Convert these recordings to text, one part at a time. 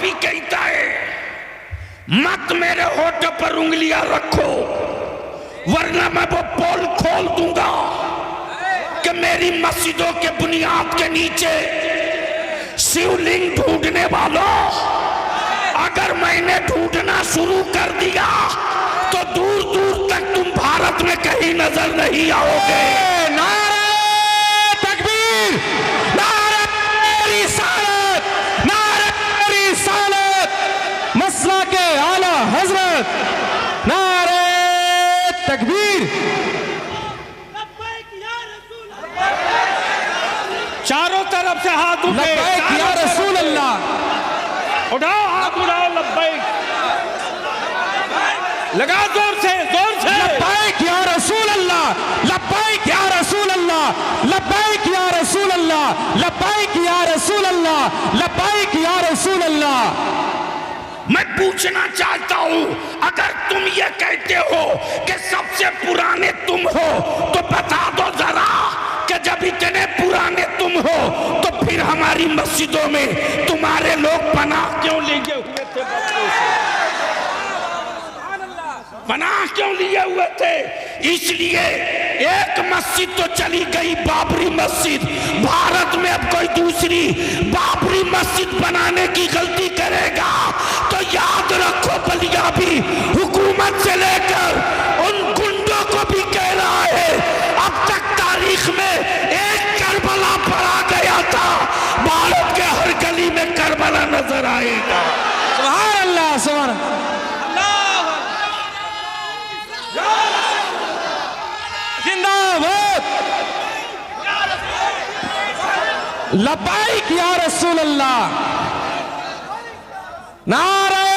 भी कहता है मत मेरे होठ पर उंगलियां रखो वरना मैं वो पोल खोल दूंगा कि मेरी मस्जिदों के बुनियाद के नीचे शिवलिंग ढूंढने वालों, अगर मैंने ढूंढना शुरू कर दिया तो दूर दूर तक तुम भारत में कहीं नजर नहीं आओगे। नारे तकबीर, नारे रिसालत, नारे रिसालत, मसला के आला हजरत, नारे तकबीर। चारों तरफ से हाथ उठे, लब्बैक या रसूल अल्लाह। उठाओ हाथ, उठाओ, लब्बैक लगा, जोर से, जोर से। लब्बैक या रसूल अल्लाह, लब्बैक या रसूल अल्लाह, लब्बैक या रसूल अल्लाह, लब्बैक या रसूल अल्लाह, लब्बैक या रसूल अल्लाह। मैं पूछना चाहता हूं, अगर तुम ये कहते हो कि सबसे पुराने तुम हो तो बता दो जरा कि जब इतने पुराने तुम हो तो फिर हमारी मस्जिदों में तुम्हारे लोग पनाह क्यों लिए हुए थे? पनाह क्यों लिए हुए थे? इसलिए एक मस्जिद तो चली गई, बाबरी मस्जिद। भारत में अब कोई दूसरी बाबरी मस्जिद बनाने की गलती करेगा तो याद रखो बलिया भी हुकूमत से लेकर उन गुंडों को भी कह रहा है अब तक तारीख में एक करबला पड़ा गया था, भारत के हर गली में करबला नजर आएगा। सुभान अल्लाह, सुभान अल्लाह। जिंदाबाद। लब्बैक या रसूल अल्लाह। नारे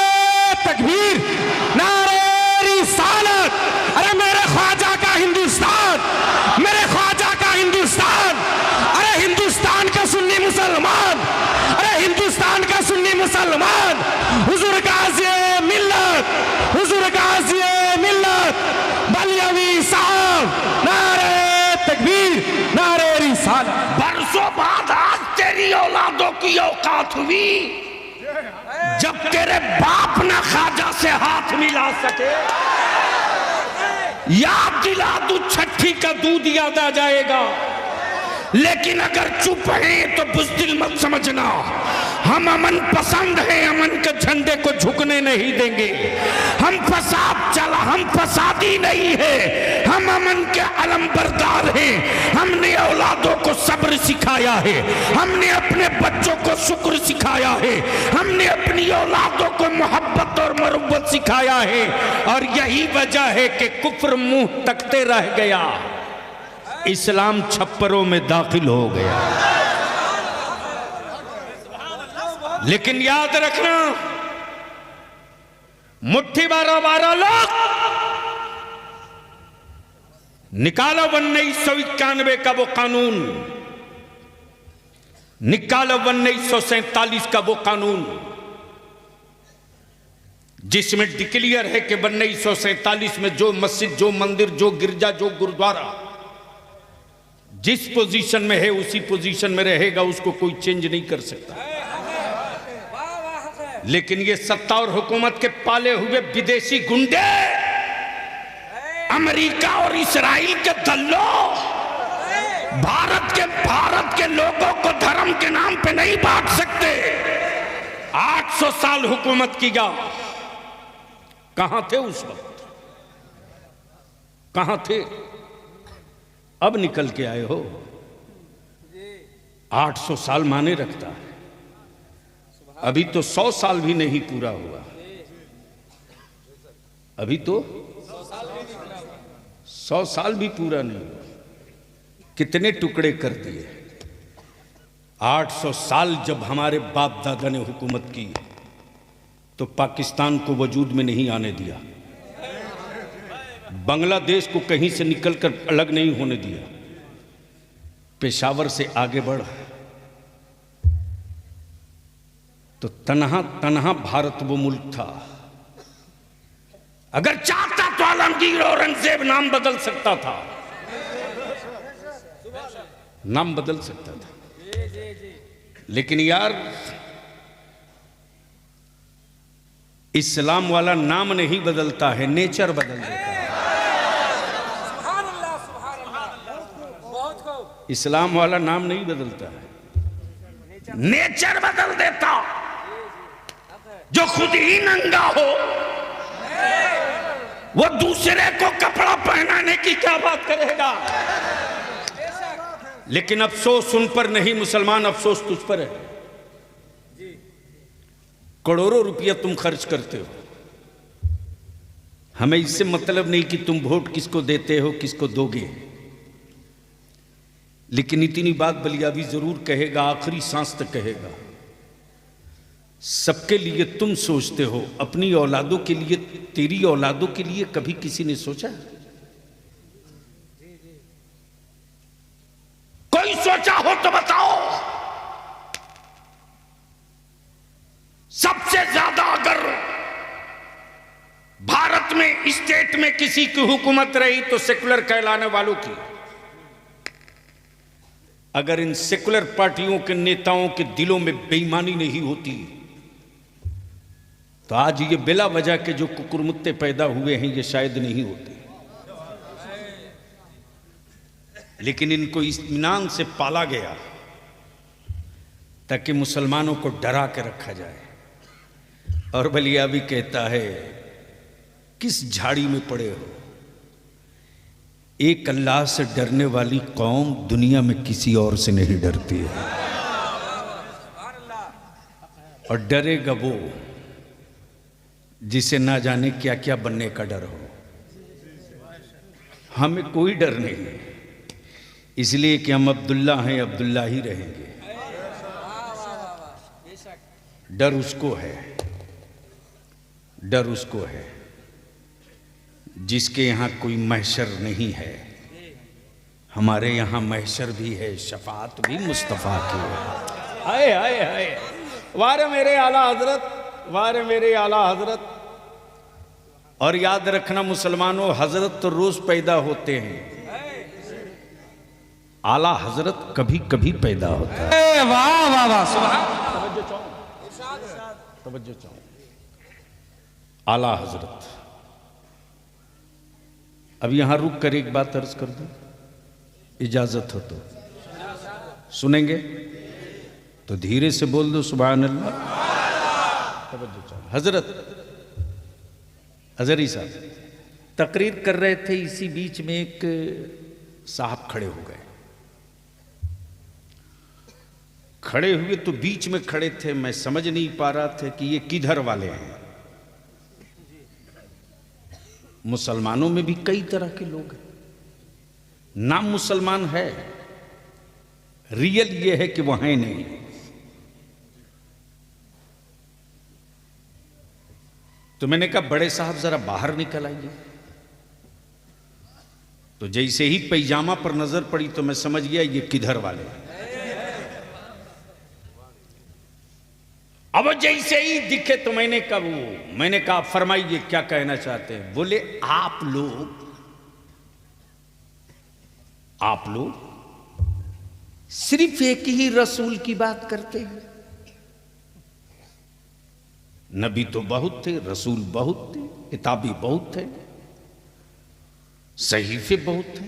तकबीर, नारे रिसालत। अरे मेरे ख्वाजा का हिंदुस्तान, मेरे ख्वाजा का हिंदुस्तान। अरे हिंदुस्तान का सुन्नी मुसलमान, अरे हिंदुस्तान का सुन्नी मुसलमान। हुजूर गाज़ी मिल्लत, हुजूर गाज़ी मिल्लत बलियावी साहब। नारे तकबीर, नारे रिसालत। बरसों बाद आज तेरी औलादों की औकात हुई जब तेरे बाप ना ख्वाजा से हाथ मिला सके। याद दिला दूं, छठी का दूध याद आ जाएगा। लेकिन अगर चुप हैं तो बुज़दिल मत समझना, हम अमन पसंद हैं, अमन के झंडे को झुकने नहीं देंगे। हम फसादी नहीं है, हम अमन के अलमबरदार हैं। हमने औलादों को सब्र सिखाया है, हमने अपने बच्चों को शुक्र सिखाया है, हमने अपनी औलादों को मोहब्बत और मरुव्वत सिखाया है। और यही वजह है कि कुफ्र मुंह तकते रह गया, इस्लाम छप्परों में दाखिल हो गया। लेकिन याद रखना, मुट्ठी 12 लोग निकालो 1991 का वो कानून, निकालो 1947 का वो कानून जिसमें डिक्लेयर है कि 1947 में जो मस्जिद, जो मंदिर, जो गिरजा, जो गुरुद्वारा जिस पोजीशन में है उसी पोजीशन में रहेगा, उसको कोई चेंज नहीं कर सकता। लेकिन ये सत्ता और हुकूमत के पाले हुए विदेशी गुंडे, अमेरिका और इस्राइल के दल्लों, भारत के लोगों को धर्म के नाम पे नहीं बांट सकते। 800 साल हुकूमत किया, कहां थे उस वक्त? कहां थे? अब निकल के आए हो। 800 साल माने रखता है, अभी तो 100 साल भी नहीं पूरा हुआ। अभी तो 100 साल भी पूरा नहीं हुआ। कितने टुकड़े कर दिए। 800 साल जब हमारे बाप दादा ने हुकूमत की तो पाकिस्तान को वजूद में नहीं आने दिया, बांग्लादेश को कहीं से निकलकर अलग नहीं होने दिया, पेशावर से आगे बढ़ तो तन्हा तन्हा भारत वो मुल्क था। अगर चाहता तो आलमगीर औरंगजेब नाम बदल सकता था, नाम बदल सकता था। लेकिन यार इस्लाम वाला नाम नहीं बदलता है, नेचर बदल देता है। इस्लाम वाला नाम नहीं बदलता है, नेचर बदल देता। जो खुद ही नंगा हो वो दूसरे को कपड़ा पहनाने की क्या बात करेगा। लेकिन अफसोस उन पर नहीं मुसलमान, अफसोस तुझ पर है। करोड़ों रुपया तुम खर्च करते हो, हमें इससे मतलब नहीं कि तुम वोट किसको देते हो, किसको दोगे। लेकिन इतनी बात बलियाबी जरूर कहेगा, आखिरी सांस तक कहेगा। सबके लिए तुम सोचते हो, अपनी औलादों के लिए, तेरी औलादों के लिए कभी किसी ने सोचा? कोई सोचा हो तो बताओ। सबसे ज्यादा अगर भारत में स्टेट में किसी की हुकूमत रही तो सेकुलर कहलाने वालों की। अगर इन सेकुलर पार्टियों के नेताओं के दिलों में बेईमानी नहीं होती तो आज ये बिला वजह के जो कुकुरमुत्ते पैदा हुए हैं ये शायद नहीं होते। लेकिन इनको इत्मीनान से पाला गया ताकि मुसलमानों को डरा के रखा जाए। और बलिया भी कहता है, किस झाड़ी में पड़े हो, एक अल्लाह से डरने वाली कौम दुनिया में किसी और से नहीं डरती है। और डरेगा वो जिसे ना जाने क्या क्या बनने का डर हो। हमें कोई डर नहीं है, इसलिए कि हम अब्दुल्ला हैं, अब्दुल्ला ही रहेंगे। डर उसको है, डर उसको है जिसके यहाँ कोई महशर नहीं है। हमारे यहाँ महशर भी है, शफाअत भी मुस्तफ़ा की है। हाय हाय हाय, वारे मेरे आला हजरत, वारे मेरे आला हजरत। और याद रखना मुसलमानों, हजरत तो रोज पैदा होते हैं, आला हजरत कभी कभी पैदा होता है। वाह वाह वाह, तवज्जो चाहो। आला हजरत। अब यहां रुक कर एक बात अर्ज कर दूं, इजाजत हो तो सुनेंगे? तो धीरे से बोल दो सुभान अल्लाह। तवज्जो चाहो। हजरत हजरी साहब तकरीर कर रहे थे, इसी बीच में एक साहब खड़े हो गए। खड़े हुए तो बीच में खड़े थे, मैं समझ नहीं पा रहा था कि ये किधर वाले हैं। मुसलमानों में भी कई तरह के लोग हैं, नाम मुसलमान है, रियल ये है कि वह है नहीं। तो मैंने कहा बड़े साहब जरा बाहर निकल आइए। तो जैसे ही पैजामा पर नजर पड़ी तो मैं समझ गया ये किधर वाले हैं। अब जैसे ही दिखे तो मैंने कहा फरमाइए क्या कहना चाहते हैं। बोले आप लोग सिर्फ एक ही रसूल की बात करते हैं। नबी तो बहुत थे, रसूल बहुत थे, किताबी बहुत थे, सहीफे बहुत थे,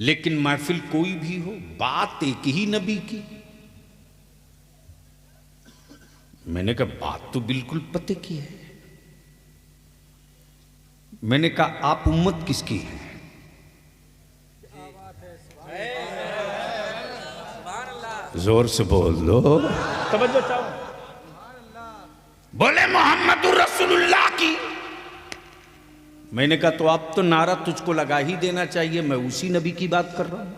लेकिन महफिल कोई भी हो, बात एक ही नबी की। मैंने कहा बात तो बिल्कुल पते की है। मैंने कहा आप उम्मत किसकी है? जोर से बोल दो, तवज्जो चाहो। बोले मोहम्मदुर रसूलुल्लाह की। मैंने कहा तो आप तो नारा तुझको लगा ही देना चाहिए, मैं उसी नबी की बात कर रहा हूं।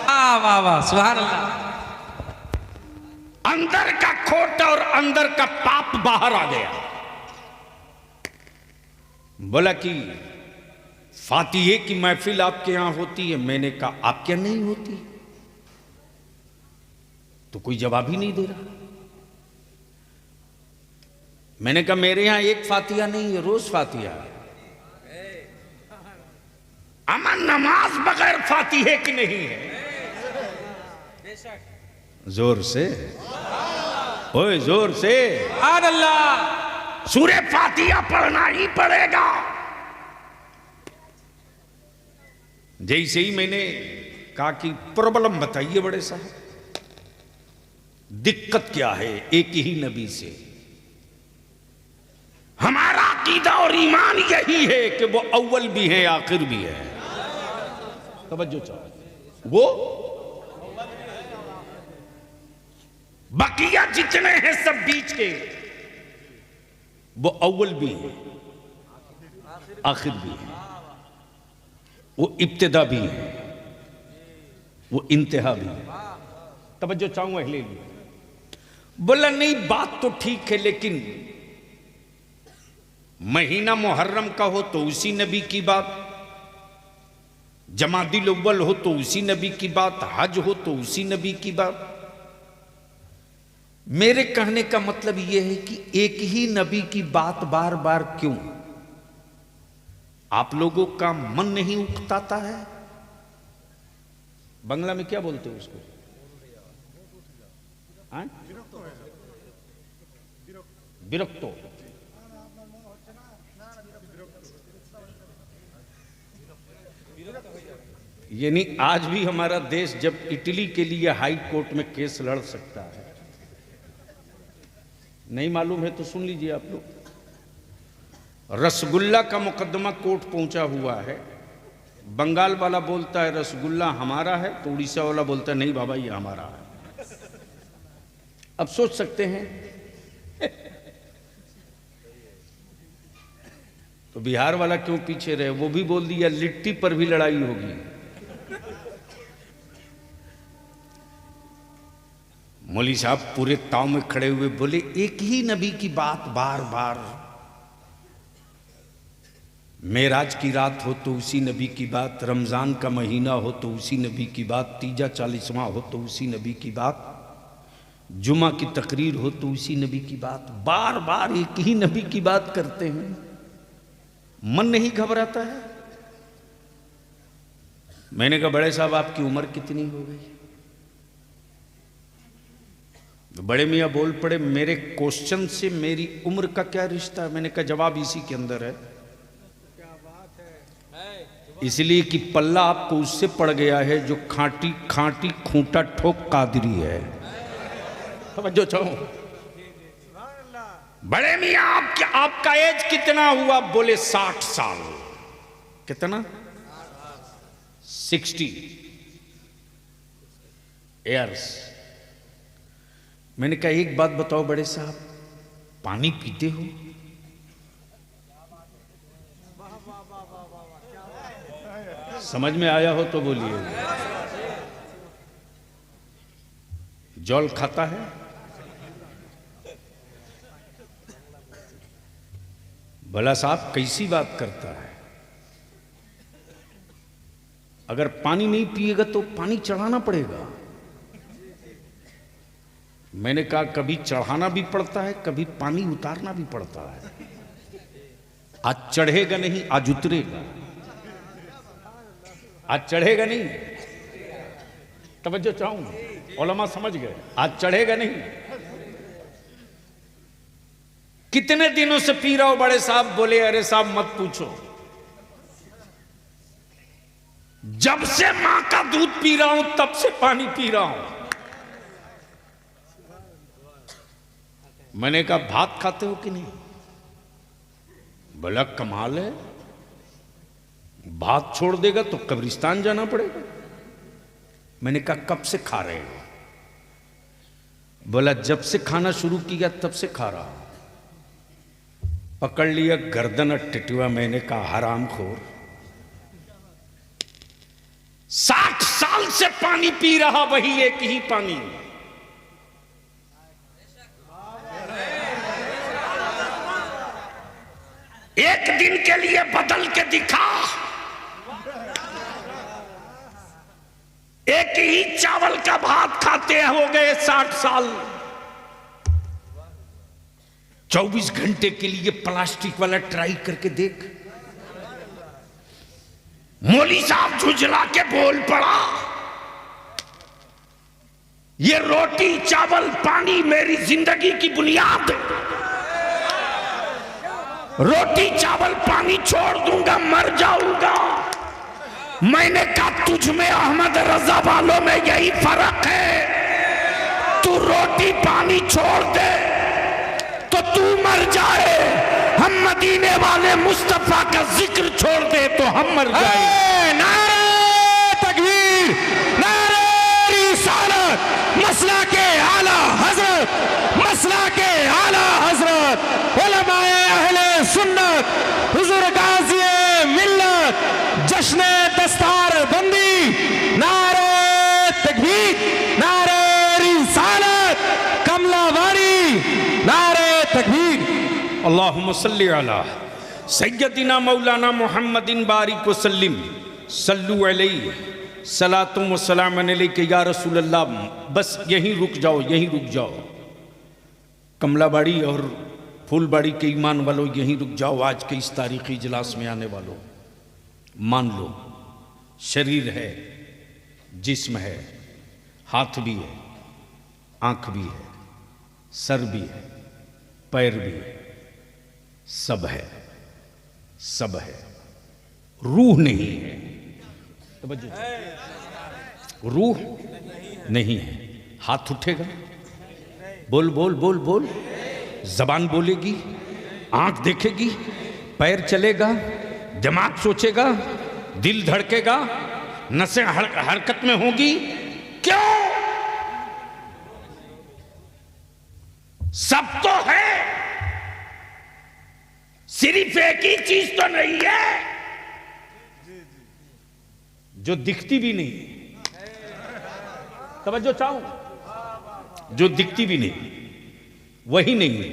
वाह वाह वाह, सुभान अल्लाह। अंदर का खोट और अंदर का पाप बाहर आ गया। बोला कि फातिहे की महफिल आपके यहां होती है। मैंने कहा आप क्या नहीं होती? तो कोई जवाब ही नहीं दे रहा। मैंने कहा मेरे यहां एक फातिहा नहीं है, रोज फातिहा है। अमन नमाज बगैर फातिहे की नहीं है। जोर से, ओए जोर से। सुभान अल्लाह। सूरे फातिहा पढ़ना ही पड़ेगा। जैसे ही मैंने कहा कि प्रॉब्लम बताइए बड़े साहब, दिक्कत क्या है एक ही नबी से? हमारा अकीदा और ईमान यही है कि वो अव्वल भी है आखिर भी है। तवज्जो चाहो, वो बकिया जितने हैं सब बीच के, वो अव्वल भी है आखिर भी है, वो इब्तिदा भी है, वो इंतहा भी है। तवज्जो चाहूंगा अहले भी बोला नहीं बात तो ठीक है, लेकिन महीना मुहर्रम का हो तो उसी नबी की बात, जमादिल अव्वल हो तो उसी नबी की बात, हज हो तो उसी नबी की बात। मेरे कहने का मतलब यह है कि एक ही नबी की बात बार बार क्यों? आप लोगों का मन नहीं उकताता है? बंगला में क्या बोलते हो उसको? विरक्तो। यानी आज भी हमारा देश जब इटली के लिए हाई कोर्ट में केस लड़ सकता है, नहीं मालूम है तो सुन लीजिए आप लोग। रसगुल्ला का मुकदमा कोर्ट पहुंचा हुआ है, बंगाल वाला बोलता है रसगुल्ला हमारा है, तो उड़ीसा वाला बोलता है नहीं बाबा ये हमारा है। अब सोच सकते हैं तो बिहार वाला क्यों पीछे रहे? वो भी बोल दिया लिट्टी पर भी लड़ाई होगी। मौली साहब पूरे ताव में खड़े हुए बोले एक ही नबी की बात बार बार, मेराज की रात हो तो उसी नबी की बात, रमजान का महीना हो तो उसी नबी की बात, तीजा 40वां हो तो उसी नबी की बात, जुमा की तकरीर हो तो उसी नबी की बात, बार बार एक ही नबी की बात करते हैं। मन नहीं घबराता है? मैंने कहा बड़े साहब आपकी उम्र कितनी हो गई? तो बड़े मियाँ बोल पड़े मेरे क्वेश्चन से मेरी उम्र का क्या रिश्ता है? मैंने कहा जवाब इसी के अंदर है, इसलिए कि पल्ला आपको उससे पड़ गया है जो खांटी खांटी खूंटा ठोक कादरी है। समझो चाहो बड़े मियाँ आपका एज कितना हुआ? बोले 60 साल। कितना? 60 ईयर्स। मैंने कहा एक बात बताओ बड़े साहब, पानी पीते हो? समझ में आया हो तो बोलिए। जल खाता है? भला साहब कैसी बात करता है? अगर पानी नहीं पिएगा तो पानी चढ़ाना पड़ेगा। मैंने कहा कभी चढ़ाना भी पड़ता है, कभी पानी उतारना भी पड़ता है। आज चढ़ेगा नहीं, आज उतरेगा। आज चढ़ेगा नहीं, तवज्जो चाहूंगा, उलमा समझ गए, आज चढ़ेगा नहीं। कितने दिनों से पी रहा हो बड़े साहब? बोले अरे साहब मत पूछो, जब से मां का दूध पी रहा हूं तब से पानी पी रहा हूं। मैंने कहा भात खाते हो कि नहीं? बोला कमाल है, भात छोड़ देगा तो कब्रिस्तान जाना पड़ेगा। मैंने कहा कब से खा रहे हो? बोला जब से खाना शुरू किया तब से खा रहा। पकड़ लिया गर्दन और टिटुआ। मैंने कहा हरामखोर, 60 साल से पानी पी रहा, वही एक ही पानी। एक दिन के लिए बदल के दिखा। एक ही चावल का भात खाते हो गए 60 साल। 24 घंटे के लिए प्लास्टिक वाला ट्राई करके देख। मौली साहब झुंझला के बोल पड़ा, ये रोटी चावल पानी मेरी जिंदगी की बुनियाद है। रोटी चावल पानी छोड़ दूंगा, मर जाऊंगा। मैंने कहा तुझ में अहमद रजा वालों में यही फर्क है, तू रोटी पानी छोड़ दे तो तू मर जाए, हम मदीने वाले मुस्तफा का जिक्र छोड़ दे तो हम मर जाए। नारे तकबीर, नारे रिसालत, मसला के आला हजरत, मसला के आला हजरत, उलमाए अहले सुन्नत, हुजूर गाज़ी मिल्लत, जश्न दस्तार बंदी, नारे तकबीर, नारे रिसालत, कमला वारी, नारे तकबीर। अल्लाहुम्मा सल्ली अला सय्यदिना मौलाना मुहम्मदिन बारिक वसल्लिम सल्लु अलैहि सलातुम व सलाम अलैका या रसूल अल्लाह। बस यहीं रुक जाओ, यहीं रुक जाओ। कमलाबाड़ी और फूलबाड़ी के ईमान वालों, यहीं रुक जाओ। आज के इस तारीखी इजलास में आने वालों, मान लो शरीर है, जिस्म है, हाथ भी है, आंख भी है, सर भी है, पैर भी है, सब है, सब है, रूह नहीं है। रूह नहीं है। हाथ उठेगा, बोल बोल बोल बोल, जबान बोलेगी, आंख देखेगी, पैर चलेगा, दिमाग सोचेगा, दिल धड़केगा, नसें हरकत में होगी। क्यों? सब तो है, सिर्फ एक ही चीज तो नहीं है जो दिखती भी नहीं। तवज्जो चाहूं, जो दिखती भी नहीं वही नहीं।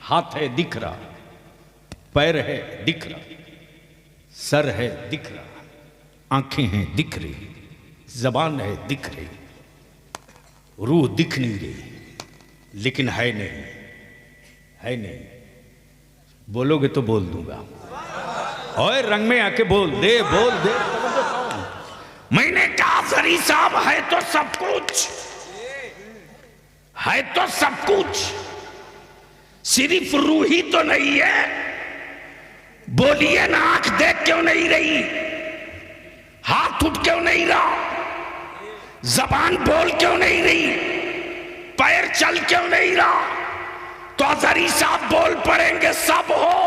हाथ है दिख रहा, पैर है दिख रहा, सर है दिख रहा, आंखें हैं दिख रही, जबान है दिख रही, रूह दिख नहीं रही, लेकिन है नहीं, है नहीं। बोलोगे तो बोल दूंगा, और रंग में आके बोल दे, बोल दे। मैंने कहा जरी साहब है तो सब कुछ, है तो सब कुछ, सिर्फ रूह ही तो नहीं है। बोलिए ना, आंख देख क्यों नहीं रही, हाथ उठ क्यों नहीं रहा, जबान बोल क्यों नहीं रही, पैर चल क्यों नहीं रहा? तो अजहरी साहब बोल पड़ेंगे सब हो,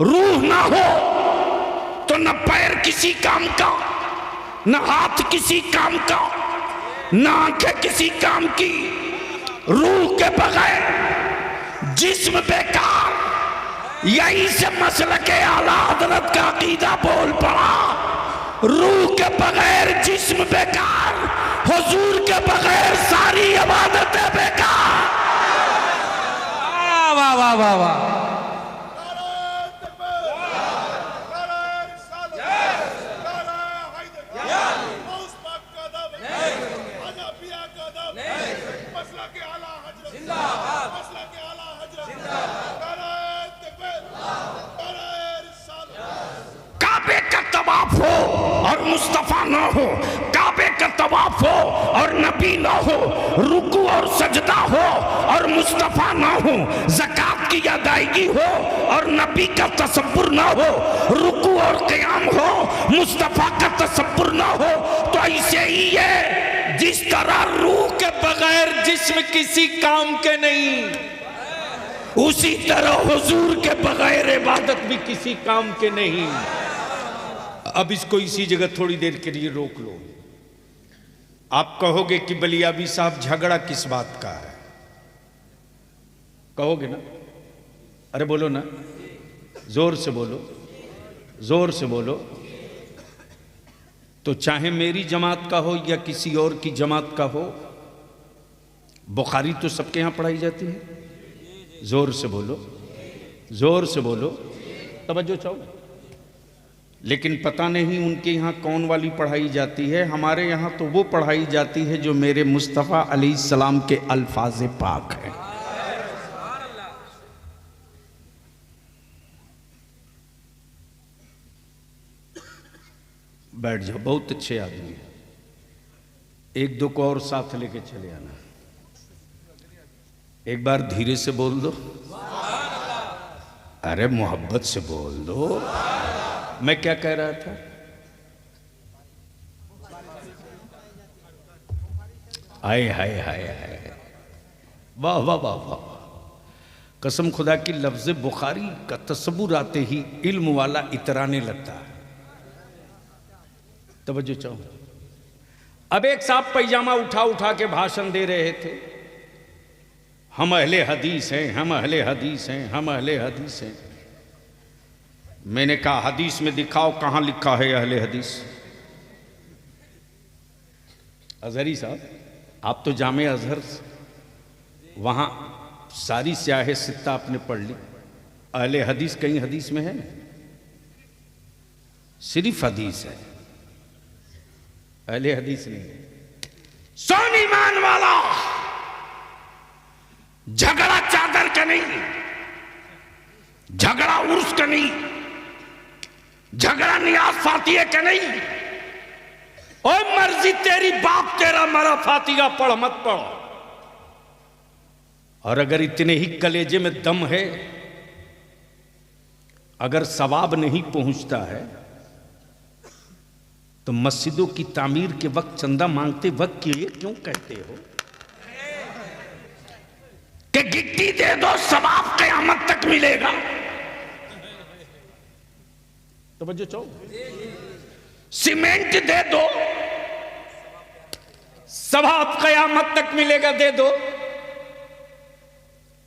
रूह ना हो तो न पैर किसी काम का, न हाथ किसी काम का, न आंखें किसी काम की। रूह के बगैर जिस्म बेकार। यहीं से मसलक के आला हजरत का अकीदा बोल पड़ा। रूह के बगैर जिस्म बेकार, हुजूर के बगैर सारी इबादतें बेकार। वाह वाह वाह वाह। काबे का तवाफ हो और मुस्तफा ना हो, काबे का तवाफ हो और नबी ना हो, रुकू और सजदा हो और मुस्तफा ना हो, ज़कात की अदायगी हो और नबी का तसव्वुर ना हो, रुकू और क़याम हो, मुस्तफा का तसव्वुर ना हो, तो ऐसे ही है जिस तरह रूह के बगैर जिस्म किसी काम के नहीं, उसी तरह हुजूर के बगैर इबादत भी किसी काम के नहीं। अब इसको इसी जगह थोड़ी देर के लिए रोक लो। आप कहोगे कि बलियाबी साहब झगड़ा किस बात का है, कहोगे ना? अरे बोलो ना, जोर से बोलो, जोर से बोलो। तो चाहे मेरी जमात का हो या किसी और की जमात का हो, बुखारी तो सबके यहां पढ़ाई जाती है। जोर से बोलो, जोर से बोलो, तवज्जो चाहो। लेकिन पता नहीं उनके यहाँ कौन वाली पढ़ाई जाती है। हमारे यहाँ तो वो पढ़ाई जाती है जो मेरे मुस्तफ़ा अलैहिस्सलाम के अल्फाज पाक हैं। बैठ जाओ, बहुत अच्छे आदमी हैं। एक दो को और साथ लेके चले आना। एक बार धीरे से बोल दो, अरे मोहब्बत से बोल दो। मैं क्या कह रहा था? हाय हाय हाय हाय, वाह वाह वाह वाह। कसम खुदा की, लफ्ज बुखारी का तस्वुर आते ही इल्म वाला इतराने लगता है। तवज्जो चाहो। अब एक साहब पैजामा उठा उठा के भाषण दे रहे थे, हम अहले हदीस हैं, हम अहले हदीस हैं, हम अहले हदीस हैं। मैंने कहा हदीस में दिखाओ कहां लिखा है अहले हदीस। अजहरी साहब, आप तो जामे अजहर, वहां सारी स्याहे सित्ता आपने पढ़ ली, अहले हदीस कहीं हदीस में है? सिर्फ हदीस है, अहले हदीस नहीं। सोन ईमान वाला, झगड़ा चादर का नहीं, झगड़ा उर्स का नहीं, झगड़ा नियाज फातिया का नहीं। ओए मर्जी तेरी, बाप तेरा मरा, फातिहा पढ़ मत पढ़। और अगर इतने ही कलेजे में दम है, अगर सवाब नहीं पहुंचता है, तो मस्जिदों की तामीर के वक्त चंदा मांगते वक्त ये क्यों कहते हो कि गिट्टी दे दो सवाब क़यामत तक मिलेगा? तवज्जो चाहो। सीमेंट दे दो सवाब क़यामत तक मिलेगा, दे दो।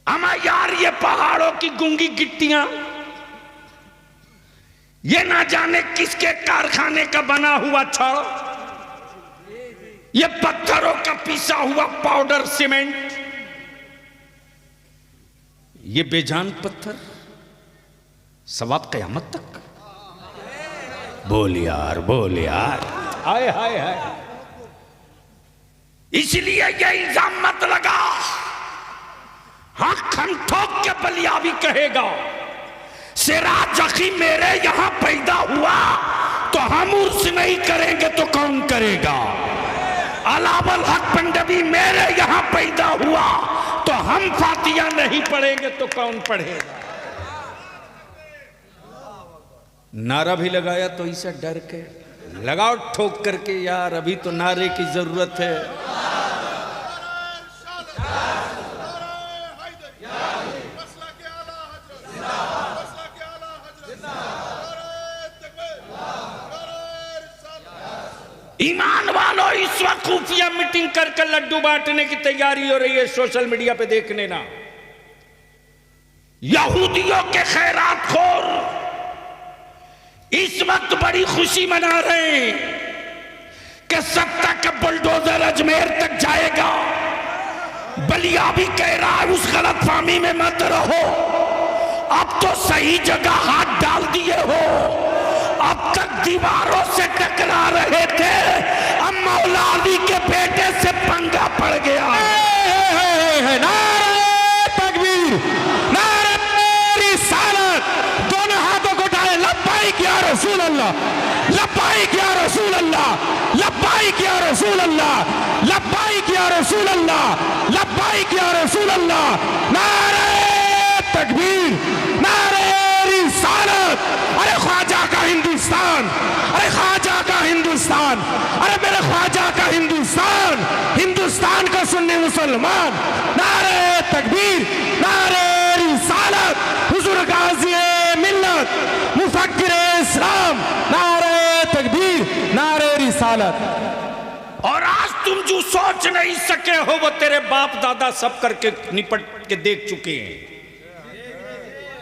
अमा यार, ये पहाड़ों की गूंगी गिट्टियां, ये ना जाने किसके कारखाने का बना हुआ छड़, ये पत्थरों का पिसा हुआ पाउडर सीमेंट, ये बेजान पत्थर, सवाब क़यामत तक। बोल यार, बोल यार, हाय हाय हाय। इसलिए ये इल्जाम मत लगा, हाँ खम ठोक के बलिया भी कहेगा सिराज अखी मेरे यहां पैदा हुआ तो हम उर्स नहीं करेंगे तो कौन करेगा? अलावल हक पंडवी मेरे यहां पैदा हुआ तो हम फातिया नहीं पढ़ेंगे तो कौन पढ़ेगा? नारा भी लगाया तो इसे डर के लगाओ ठोक करके, यार अभी तो नारे की जरूरत है। ईमान वालों, इस वक्त खुफिया मीटिंग कर लड्डू बांटने की तैयारी हो रही है, सोशल मीडिया पे देख लेना। यहूदियों के खैरात खोर इस वक्त बड़ी खुशी मना रहे हैं कि सत्ता का बुलडोजर अजमेर तक जाएगा। बलिया भी कह रहा है उस गलतफहमी में मत रहो, अब तो सही जगह हाथ डाल दिए हो। अब तक दीवारों से टकरा रहे थे, अब मौला अली के बेटे से पंगा पड़ गया। नारे तकबीर, नारे रिसालत, दोनों हाथों को उठाए, लब्बाइक या रसूल अल्लाह, लब्बाइक या रसूल अल्लाह, लब्बाइक या रसूल अल्लाह, लब्बाइक या रसूल अल्लाह, लब्बाइक या रसूल अल्लाह। नारे तकबीर, नारे रिसालत। अरे ख्वाजा का हिंदुस्तान, अरे ख्वाजा का हिंदुस्तान, अरे मेरे ख्वाजा का हिंदुस्तान, हिंदुस्तान का सुन्नी मुसलमान। नारे तकबीर, नारे रिसालत, हुजूर गाज़ी मिल्लत, मुफक्किर इस्लाम। नारे तकबीर, नारे रिसालत। और आज तुम जो सोच नहीं सके हो वो तेरे बाप दादा सब करके निपट के देख चुके हैं,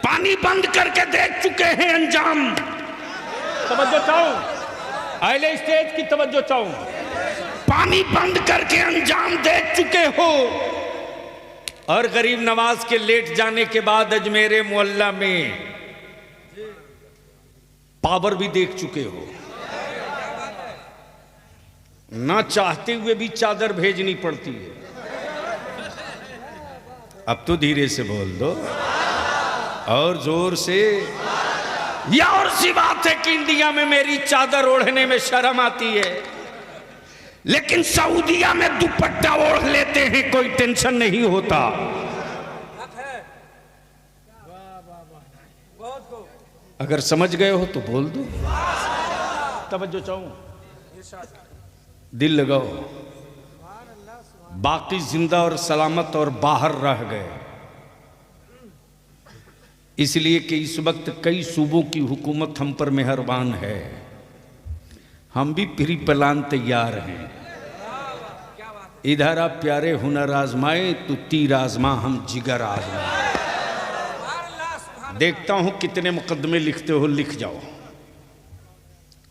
पानी बंद करके देख चुके हैं अंजाम। तवज्जो चाहूं, अहले स्टेज की तवज्जो चाहूं, पानी बंद करके अंजाम देख चुके हो। और गरीब नवाज के लेट जाने के बाद अजमेरे मोहल्ला में पावर भी देख चुके हो। ना चाहते हुए भी चादर भेजनी पड़ती है। अब तो धीरे से बोल दो और जोर से। यह और सी बात है कि इंडिया में मेरी चादर ओढ़ने में शर्म आती है, लेकिन सऊदिया में दुपट्टा ओढ़ लेते हैं, कोई टेंशन नहीं होता। अगर समझ गए हो तो बोल दो। तवज्जो चाहूं, दिल लगाओ। बाकी जिंदा और सलामत और बाहर रह गए, इसलिए कि इस वक्त कई सूबों की हुकूमत हम पर मेहरबान है। हम भी प्री प्लान तैयार हैं। इधर आप प्यारे हुनर आजमाए तो तीर आजमा, हम जिगर आजमाए। देखता हूं कितने मुकदमे लिखते हो, लिख जाओ।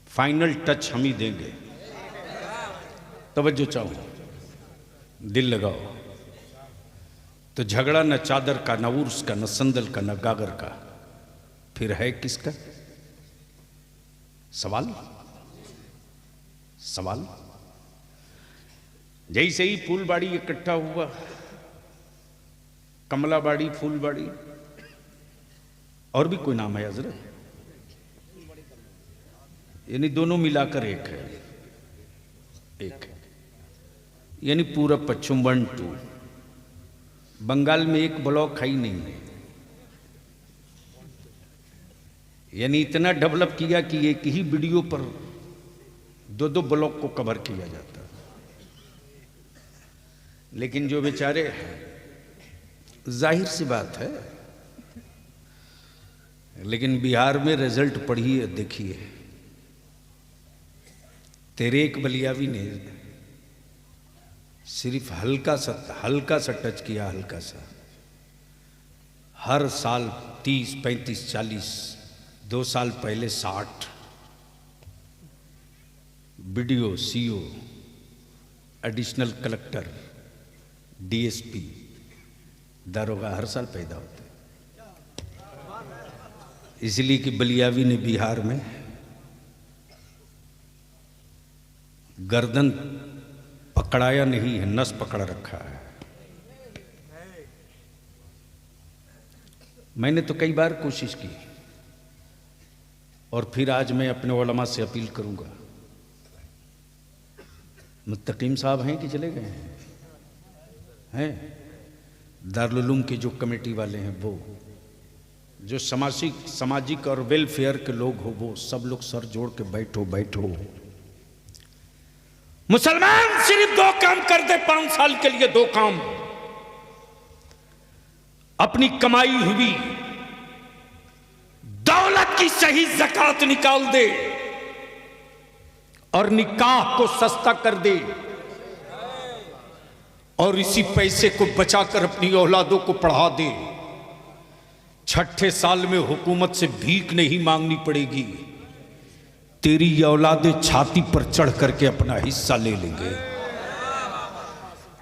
फाइनल टच हम ही देंगे। तवज्जो चाहो, दिल लगाओ। तो झगड़ा न चादर का, न उर्स का, न संदल का, न गागर का, फिर है किसका? सवाल सवाल। जैसे ही फूलबाड़ी इकट्ठा हुआ, कमलाबाड़ी, फूलबाड़ी, और भी कोई नाम है हजरत? यानी दोनों मिलाकर एक है, एक है। यानी पूरा पश्चिम 1 2। बंगाल में एक ब्लॉक है ही नहीं है। यानी इतना डेवलप किया कि एक ही वीडियो पर 2 ब्लॉक को कवर किया जाता। लेकिन जो बेचारे, जाहिर सी बात है, लेकिन बिहार में रिजल्ट पढ़िए, देखिए। तेरे एक बलियावी ने सिर्फ हल्का सा टच किया, हल्का सा। हर साल 30, 35, 40, 2 साल पहले 60 BDO, CO, additional collector, DSP, दारोगा हर साल पैदा होते। इसलिए कि बलियावी ने बिहार में गर्दन पकड़ाया नहीं है, नस पकड़ रखा है। मैंने तो कई बार कोशिश की, और फिर आज मैं अपने उलमा से अपील करूंगा। मुत्तकीम साहब हैं कि चले गए हैं? दारुल उलूम के जो कमेटी वाले हैं, वो जो सामाजिक और वेलफेयर के लोग हो, वो सब लोग सर जोड़ के बैठो। मुसलमान सिर्फ 2 काम कर दे 5 साल के लिए, 2 काम। अपनी कमाई हुई दौलत की सही ज़कात निकाल दे और निकाह को सस्ता कर दे, और इसी पैसे को बचाकर अपनी औलादों को पढ़ा दे। 6ठे साल में हुकूमत से भीख नहीं मांगनी पड़ेगी। तेरी औलादे छाती पर चढ़ करके अपना हिस्सा ले लेंगे।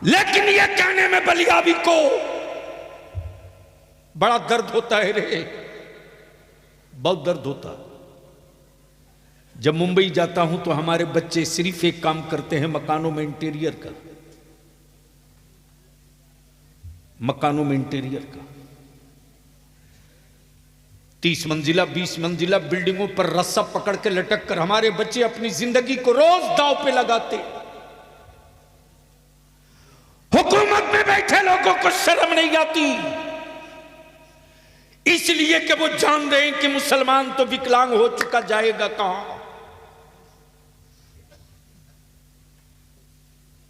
लेकिन यह कहने में बलियावी को बड़ा दर्द होता है रे, बहुत दर्द होता। जब मुंबई जाता हूं तो हमारे बच्चे सिर्फ एक काम करते हैं, मकानों में इंटीरियर का, मकानों में इंटीरियर का। 30 मंजिला 20 मंजिला बिल्डिंगों पर रस्सा पकड़ के लटक कर हमारे बच्चे अपनी जिंदगी को रोज दांव पे लगाते। हुकूमत में बैठे लोगों को शर्म नहीं आती, इसलिए कि वो जान रहे हैं कि मुसलमान तो विकलांग हो चुका, जाएगा कहां।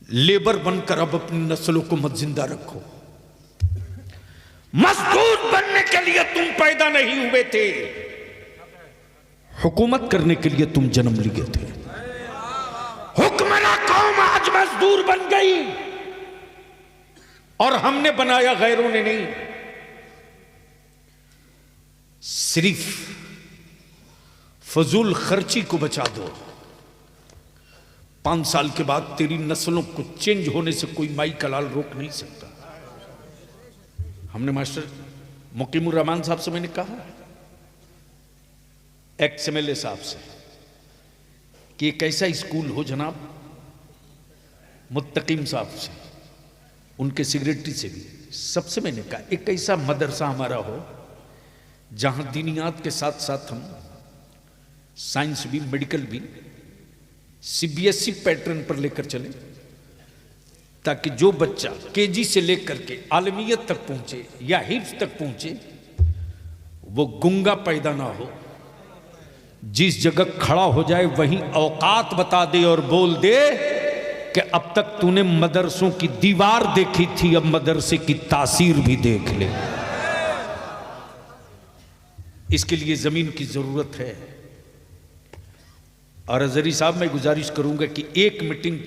लेबर बनकर अब अपनी नस्लों को मत जिंदा रखो। मजदूर बनने के लिए तुम पैदा नहीं हुए थे, हुकूमत करने के लिए तुम जन्म लिए थे। हुक्मरान कौम आज मजदूर बन गई, और हमने बनाया, गैरों ने नहीं। सिर्फ फजूल खर्ची को बचा दो। 5 साल के बाद तेरी नस्लों को चेंज होने से कोई माई का लाल रोक नहीं सकता। हमने मास्टर मुकीमुर रहमान साहब से मैंने कहा, XMLA साहब से, कि एक ऐसा स्कूल हो जनाब, मुत्तकीम साहब से, उनके सेक्रेटरी से भी, सबसे मैंने कहा एक ऐसा मदरसा हमारा हो जहां दीनियात के साथ साथ हम साइंस भी, मेडिकल भी CBSE पैटर्न पर लेकर चले, ताकि जो बच्चा KG से लेकर के आलमियत तक पहुंचे या हिफ्ज तक पहुंचे, वो गुंगा पैदा ना हो, जिस जगह खड़ा हो जाए वहीं औकात बता दे और बोल दे कि अब तक तूने मदरसों की दीवार देखी थी, अब मदरसे की तासीर भी देख ले। इसके लिए जमीन की जरूरत है। और अजहरी साहब मैं गुजारिश करूंगा कि एक मीटिंग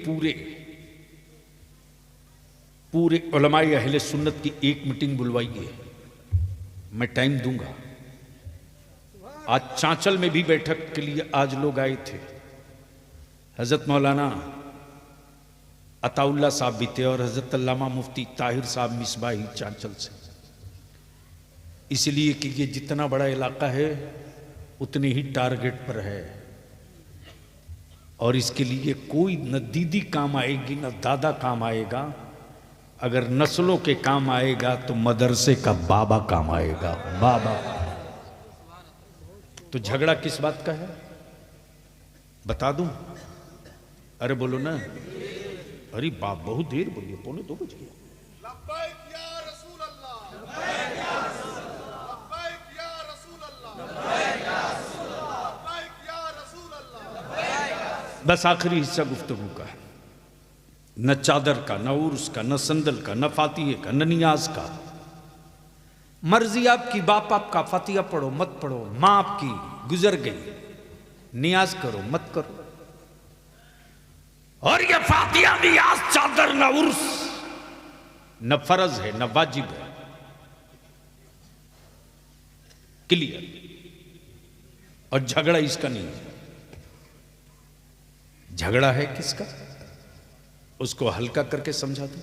पूरे उलमाए अहले सुन्नत की एक मीटिंग बुलवाइए, मैं टाइम दूंगा। आज चांचल में भी बैठक के लिए आज लोग आए थे, हजरत मौलाना अताउल्ला साहब भी थे और हजरत अल्लामा मुफ्ती ताहिर साहब मिसबाही चांचल से। इसलिए कि ये जितना बड़ा इलाका है उतने ही टारगेट पर है, और इसके लिए कोई न दीदी काम आएगी न दादा काम आएगा। अगर नस्लों के काम आएगा तो मदरसे का बाबा काम आएगा, बाबा। तो झगड़ा किस बात का है बता दूं? अरे बोलो ना। अरे बाप बहुत देर बोलिए, 1:45 बज गया। लब्बैक या रसूल अल्लाह, लब्बैक या रसूल अल्लाह, लब्बैक या रसूल अल्लाह, लब्बैक या रसूल अल्लाह, लब्बैक या रसूल अल्लाह। बस आखिरी हिस्सा गुफ्तगू का है। न चादर का, न उर्स का, न संदल का, न फातिहे का, न नियाज का। मर्जी आपकी, बाप आपका, फातिहा पढ़ो मत पढ़ो, मां आपकी गुजर गई, नियाज करो मत करो। और ये फातिहा, नियाज, चादर, न उर्स न फर्ज है न वाजिब है। क्लियर। और झगड़ा इसका नहीं है। झगड़ा है किसका? उसको हल्का करके समझा दो।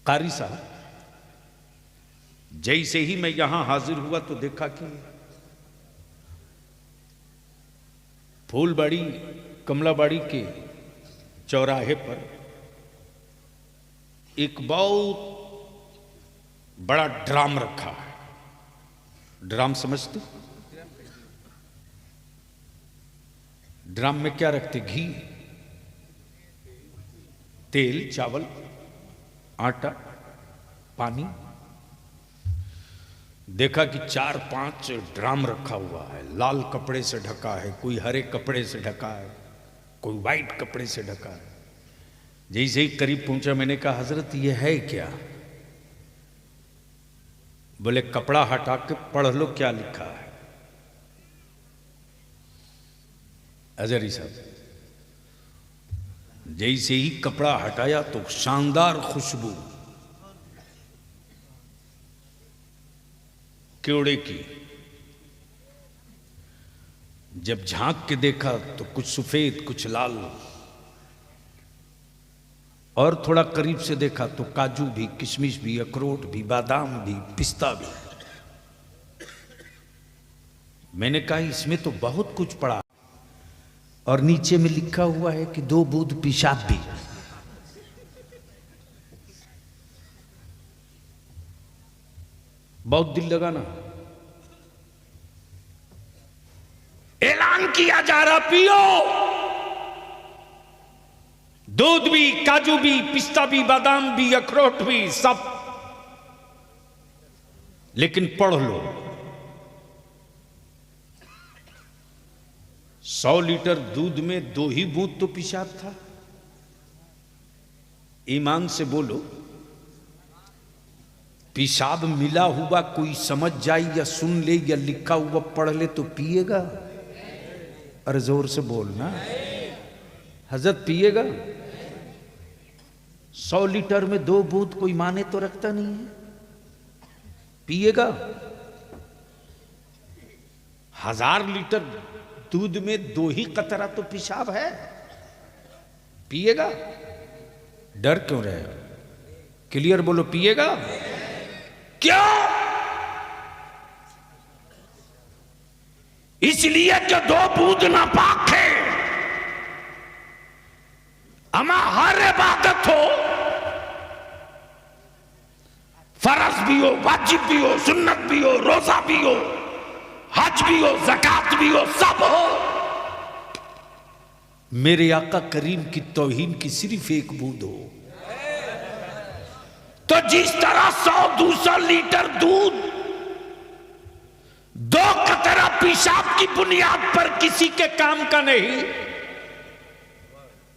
कारी साहब, जैसे ही मैं यहां हाजिर हुआ तो देखा कि फूलबाड़ी कमलाबाड़ी के चौराहे पर एक बहुत बड़ा ड्राम रखा है। ड्राम समझते? ड्राम में क्या रखते? घी, तेल, चावल, आटा, पानी। देखा कि 4-5 ड्राम रखा हुआ है, लाल कपड़े से ढका है, कोई हरे कपड़े से ढका है, कोई वाइट कपड़े से ढका है। जैसे ही करीब पहुंचा मैंने कहा, हजरत ये है क्या? बोले कपड़ा हटा के पढ़ लो क्या लिखा है। अजहरी साहब, जैसे ही कपड़ा हटाया तो शानदार खुशबू केवड़े की। जब झांक के देखा तो कुछ सफेद कुछ लाल, और थोड़ा करीब से देखा तो काजू भी, किशमिश भी, अखरोट भी, बादाम भी, पिस्ता भी। मैंने कहा इसमें तो बहुत कुछ पड़ा, और नीचे में लिखा हुआ है कि 2 बूंद पेशाब भी। बहुत दिल लगा ना। ऐलान किया जा रहा, पियो, दूध भी, काजू भी, पिस्ता भी, बादाम भी, अखरोट भी, सब, लेकिन पढ़ लो। 100 लीटर दूध में 2 ही बूंद तो पेशाब था। ईमान से बोलो, पेशाब मिला हुआ कोई समझ जाए या सुन ले या लिखा हुआ पढ़ ले तो पिएगा? अरे जोर से बोलना। हजरत पिएगा? 100 लीटर में 2 बूंद कोई माने तो रखता नहीं है, पिएगा? 1000 लीटर दूध में 2 ही कतरा तो पेशाब है, पिएगा? डर क्यों रहे? क्लियर बोलो, पिएगा? क्यों? इसलिए कि 2 बूंद नापाक है। अमा हर इबादत हो, फर्ज भी हो, वाजिब भी हो, सुन्नत भी हो, रोजा भी हो, हज भी हो, ज़कात भी हो, सब हो, मेरे आका करीम की तौहीन की सिर्फ 1 बूंद हो। तो जिस तरह 100-200 लीटर दूध 2 कतरा पेशाब की बुनियाद पर किसी के काम का नहीं,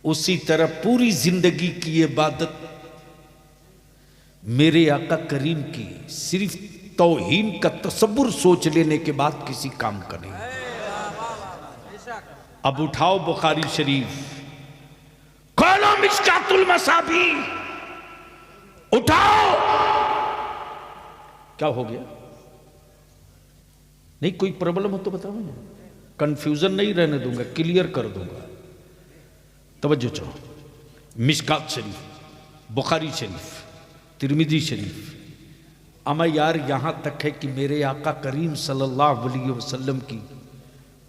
उसी तरह पूरी जिंदगी की इबादत मेरे आका करीम की सिर्फ तौहीन का तसव्वुर सोच लेने के बाद किसी काम का नहीं। अब उठाओ बुखारी शरीफ, खोलो मिशकातुल मसाबी, उठाओ। क्या हो गया? नहीं कोई प्रॉब्लम हो तो बताओ ना, कंफ्यूजन नहीं रहने दूंगा, क्लियर कर दूंगा। तवज्जो चाहो, मिशकात शरीफ, बुखारी शरीफ, तिरमिजी शरीफ। अमा यार यहां तक है कि मेरे आका करीम सल्लल्लाहु अलैहि वसल्लम की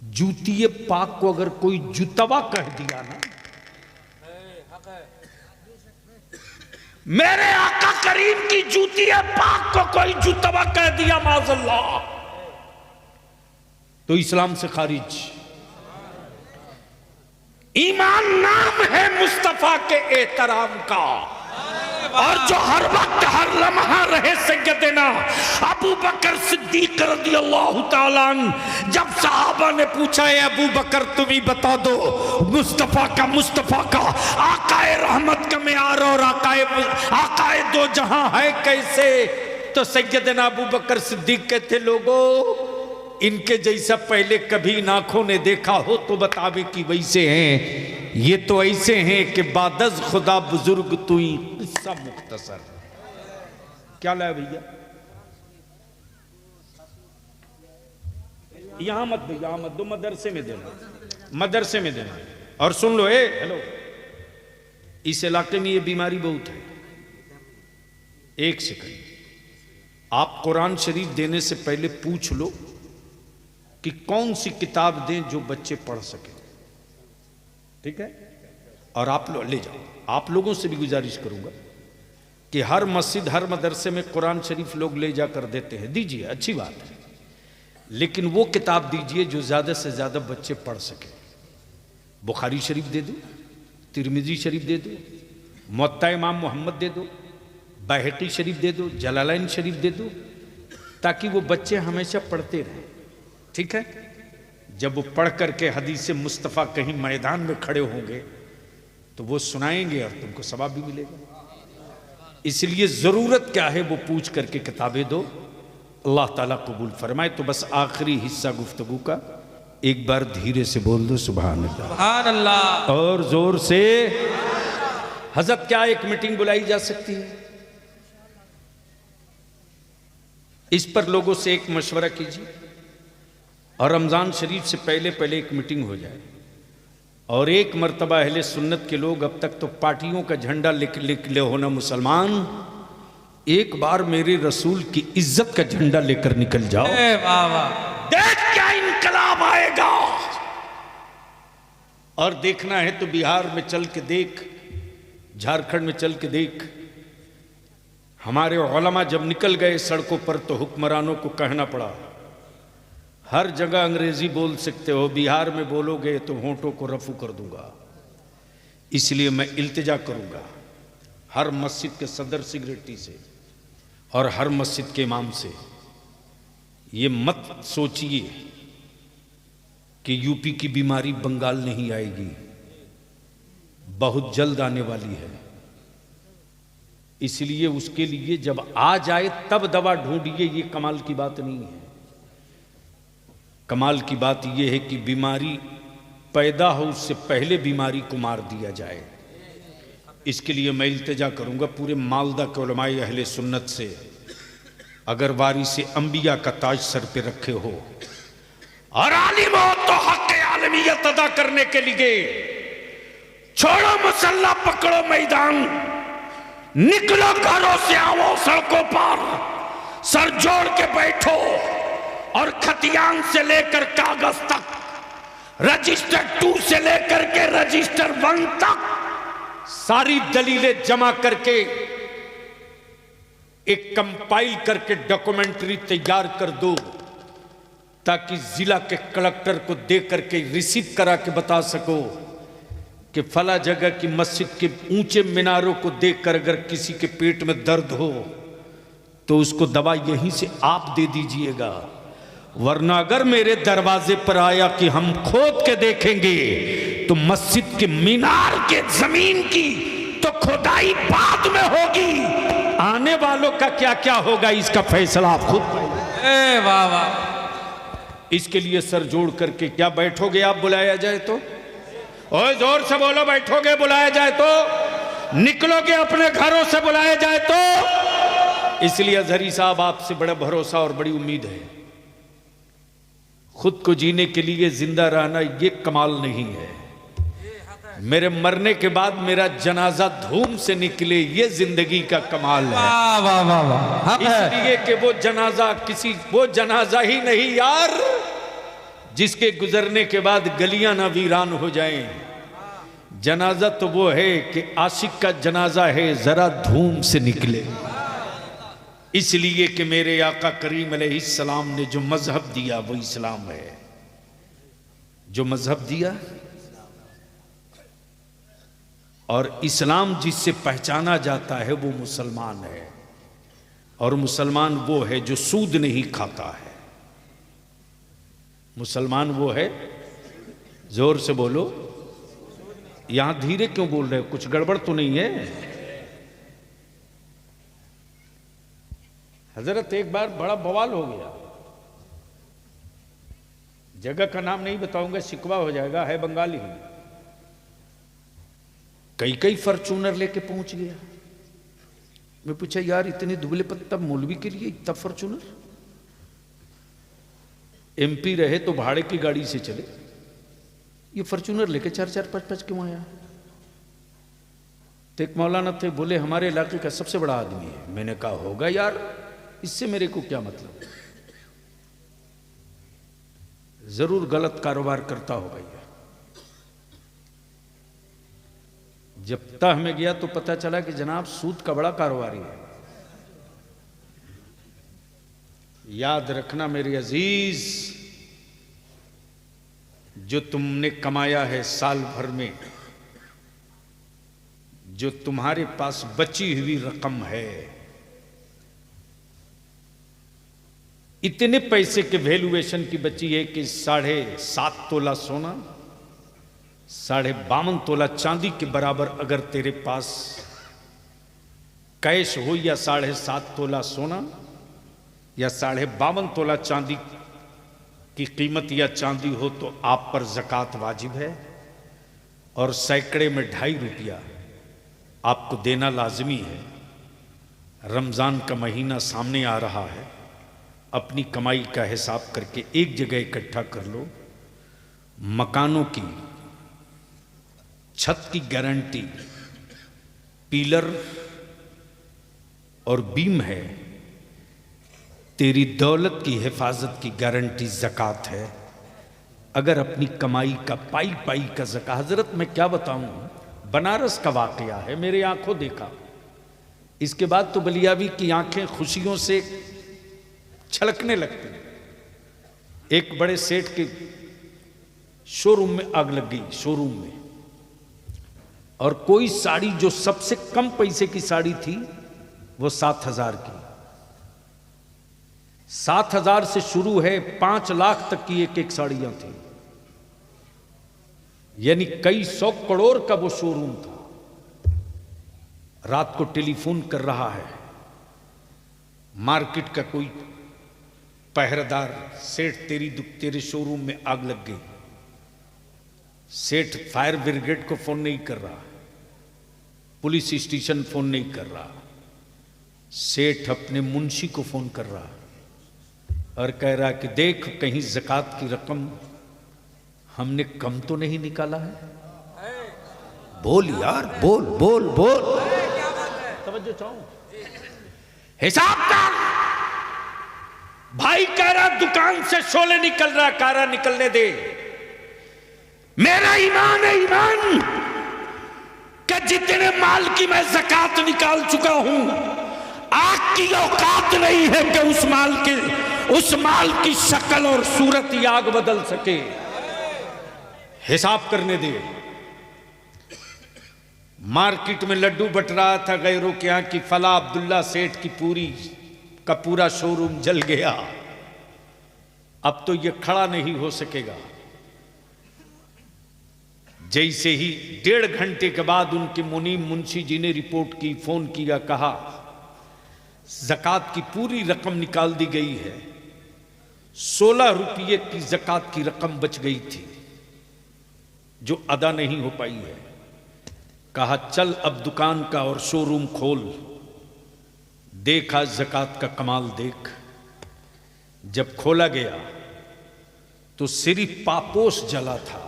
जूती पाक को अगर कोई जुतवा कह दिया ना, मेरे आका करीम की जूती पाक को कोई जुतवा कह दिया माज़अल्लाह, तो इस्लाम से खारिज। ईमान नाम है मुस्तफा के एहतराम का, और जो हर वक्त हर लम्हा रहे सैयदना अबू बकर सिद्दीक रज़ियल्लाहु ताला अन्हु। जब सहाबा ने पूछा है अबू बकर तुम ही बता दो मुस्तफा का आकाए रहमत का मेयार और आकाए दो जहां है कैसे, तो सैयदना अबू बकर सिद्दीक कहते लोगों इनके जैसा पहले कभी नाखों ने देखा हो तो बतावे कि वैसे हैं, ये तो ऐसे हैं कि बादज खुदा बुजुर्ग तुई। किस्सा मुख्तसर, क्या लाया भैया? यहां मत दो, यहां मत दो, मदरसे में देना, मदरसे में देना। और सुन लो, हेलो, इस इलाके में ये बीमारी बहुत है। एक सेकंड, आप कुरान शरीफ देने से पहले पूछ लो कि कौन सी किताब दें जो बच्चे पढ़ सके, ठीक है? और आप लोग ले जाओ। आप लोगों से भी गुजारिश करूंगा कि हर मस्जिद हर मदरसे में कुरान शरीफ लोग ले जाकर देते हैं, दीजिए, अच्छी बात है, लेकिन वो किताब दीजिए जो ज्यादा से ज्यादा बच्चे पढ़ सके। बुखारी शरीफ दे दो, तिरमिजी शरीफ दे दो, मुअत्ता इमाम मोहम्मद दे दो, बैहक़ी शरीफ दे दो, जलालैन शरीफ दे दो, ताकि वो बच्चे हमेशा पढ़ते रहें, ठीक है? जब वो पढ़ करके हदीस मुस्तफ़ा कहीं मैदान में खड़े होंगे तो वो सुनाएंगे और तुमको सवाब भी मिलेगा। इसलिए ज़रूरत क्या है वो पूछ करके किताबें दो, अल्लाह ताला कबूल फरमाए। तो बस आखिरी हिस्सा गुफ्तगू का एक बार धीरे से बोल दो सुभान अल्लाह, सुभान अल्लाह, और जोर से। हज़रत क्या एक मीटिंग बुलाई जा सकती है? इस पर लोगों से एक मशवरा कीजिए और रमज़ान शरीफ से पहले पहले एक मीटिंग हो जाए। और एक मर्तबा अहले सुन्नत के लोग, अब तक तो पार्टियों का झंडा लिख ले होना मुसलमान, एक बार मेरे रसूल की इज्जत का झंडा लेकर निकल जाओ। देख क्या इनकलाब आएगा। और देखना है तो बिहार में चल के देख, झारखंड में चल के देख। हमारे उलमा जब निकल गए सड़कों पर तो हुक्मरानों को कहना पड़ा हर जगह अंग्रेजी बोल सकते हो, बिहार में बोलोगे तो होंठों को रफू कर दूंगा। इसलिए मैं इल्तिजा करूंगा हर मस्जिद के सदर सिगरेटी से और हर मस्जिद के इमाम से, ये मत सोचिए कि यूपी की बीमारी बंगाल नहीं आएगी, बहुत जल्द आने वाली है। इसलिए उसके लिए जब आ जाए तब दवा ढूंढिए, ये कमाल की बात नहीं है। कमाल की बात यह है कि बीमारी पैदा हो उससे पहले बीमारी को मार दिया जाए। इसके लिए मैं इल्तिजा करूंगा पूरे मालदा के उलमाए अहले सुन्नत से, अगर वारिसे अंबिया का ताज सर पे रखे हो और आलिम हो तो हक आलमियत अदा करने के लिए छोड़ो मसल्ला, पकड़ो मैदान, निकलो घरों से, आओ सड़कों पर, सर जोड़ के बैठो और खतियान से लेकर कागज तक, रजिस्टर 2 से लेकर के रजिस्टर 1 तक सारी दलीलें जमा करके एक कंपाइल करके डॉक्यूमेंट्री तैयार कर दो, ताकि जिला के कलेक्टर को दे करके रिसीव करा के बता सको कि फला जगह की मस्जिद के ऊंचे मीनारों को देखकर अगर किसी के पेट में दर्द हो तो उसको दवा यहीं से आप दे दीजिएगा। वरना अगर मेरे दरवाजे पर आया कि हम खोद के देखेंगे तो मस्जिद के मीनार के जमीन की तो खुदाई बाद में होगी, आने वालों का क्या क्या होगा इसका फैसला आप खुद। वाह वाह। इसके लिए सर जोड़ करके क्या बैठोगे आप बुलाया जाए तो? ओए जोर से बोलो, बैठोगे बुलाया जाए तो? निकलोगे अपने घरों से बुलाया जाए तो? इसलिए अजहरी साहब आपसे बड़ा भरोसा और बड़ी उम्मीद है। खुद को जीने के लिए जिंदा रहना ये कमाल नहीं है, मेरे मरने के बाद मेरा जनाजा धूम से निकले ये जिंदगी का कमाल है। वाह वाह वाह वाह। इसलिए कि वो जनाजा ही नहीं यार जिसके गुजरने के बाद गलियां ना वीरान हो जाएं। जनाजा तो वो है कि आशिक का जनाजा है, जरा धूम से निकले। इसलिए कि मेरे आका करीम अलैहिस्सलाम ने जो मजहब दिया वो इस्लाम है। जो मजहब दिया और इस्लाम जिससे पहचाना जाता है वो मुसलमान है, और मुसलमान वो है जो सूद नहीं खाता है। मुसलमान वो है, जोर से बोलो, यहां धीरे क्यों बोल रहे हो, कुछ गड़बड़ तो नहीं है? हजरत एक बार बड़ा बवाल हो गया, जगह का नाम नहीं बताऊंगा, शिकवा हो जाएगा, है बंगाली। कई फॉर्चूनर लेके पहुंच गया। मैं पूछा यार इतने दुबले पत्ता मौलवी के लिए इतना फॉर्चूनर? एमपी रहे तो भाड़े की गाड़ी से चले, ये फॉर्चूनर लेके 4-4, 5-5 क्यों आया? तो एक मौलाना थे, बोले हमारे इलाके का सबसे बड़ा आदमी है। मैंने कहा होगा यार, इससे मेरे को क्या मतलब, जरूर गलत कारोबार करता होगा ये। जब तह में गया तो पता चला कि जनाब सूद का बड़ा कारोबारी है। याद रखना मेरे अजीज, जो तुमने कमाया है साल भर में, जो तुम्हारे पास बची हुई रकम है, इतने पैसे के वैल्यूएशन की बची है कि 7.5 तोला सोना, 52.5 तोला चांदी के बराबर अगर तेरे पास कैश हो, या 7.5 तोला सोना या 52.5 तोला चांदी की कीमत या चांदी हो, तो आप पर ज़कात वाजिब है। और सैकड़े में 2.5 रुपया आपको देना लाजमी है। रमज़ान का महीना सामने आ रहा है, अपनी कमाई का हिसाब करके एक जगह इकट्ठा कर लो। मकानों की छत की गारंटी पिलर और बीम है, तेरी दौलत की हिफाजत की गारंटी ज़कात है। अगर अपनी कमाई का पाई का ज़कात, हजरत मैं क्या बताऊं, बनारस का वाकया है, मेरे आंखों देखा। इसके बाद तो बलियावी की आंखें खुशियों से छलकने लगती। एक बड़े सेठ के शोरूम में आग लग गई, शोरूम में, और कोई साड़ी जो सबसे कम पैसे की साड़ी थी वो 7,000 की, 7,000 से शुरू है, 5 लाख तक की एक साड़ियां थी। यानी कई 100 करोड़ का वो शोरूम था। रात को टेलीफोन कर रहा है मार्केट का कोई पहरेदार, सेठ तेरे शोरूम में आग लग गई। सेठ फायर ब्रिगेड को फोन नहीं कर रहा, पुलिस स्टेशन फोन नहीं कर रहा, सेठ अपने मुंशी को फोन कर रहा और कह रहा कि देख कहीं ज़कात की रकम हमने कम तो नहीं निकाला है। बोल यार, बोल बोल बोल, तवज्जो चाहूं, हिसाब कर। भाई कह रहा दुकान से शोले निकल रहा, कह रहा निकलने दे। मेरा ईमान है, ईमान कि जितने माल की मैं ज़कात निकाल चुका हूं, आग की औकात नहीं है कि उस माल की शक्ल और सूरत ही आग बदल सके। हिसाब करने दे। मार्केट में लड्डू बट रहा था गैरों के यहां की, फला अब्दुल्ला सेठ की पूरा शोरूम जल गया। अब तो ये खड़ा नहीं हो सकेगा। जैसे ही 1.5 घंटे के बाद उनके मुनीम मुंशी जी ने रिपोर्ट की, फोन किया, कहा ज़कात की पूरी रकम निकाल दी गई है, 16 रुपये की ज़कात की रकम बच गई थी जो अदा नहीं हो पाई है। कहा चल अब दुकान का और शोरूम खोल। देखा ज़कात का कमाल देख। जब खोला गया तो सिर्फ पापोश जला था।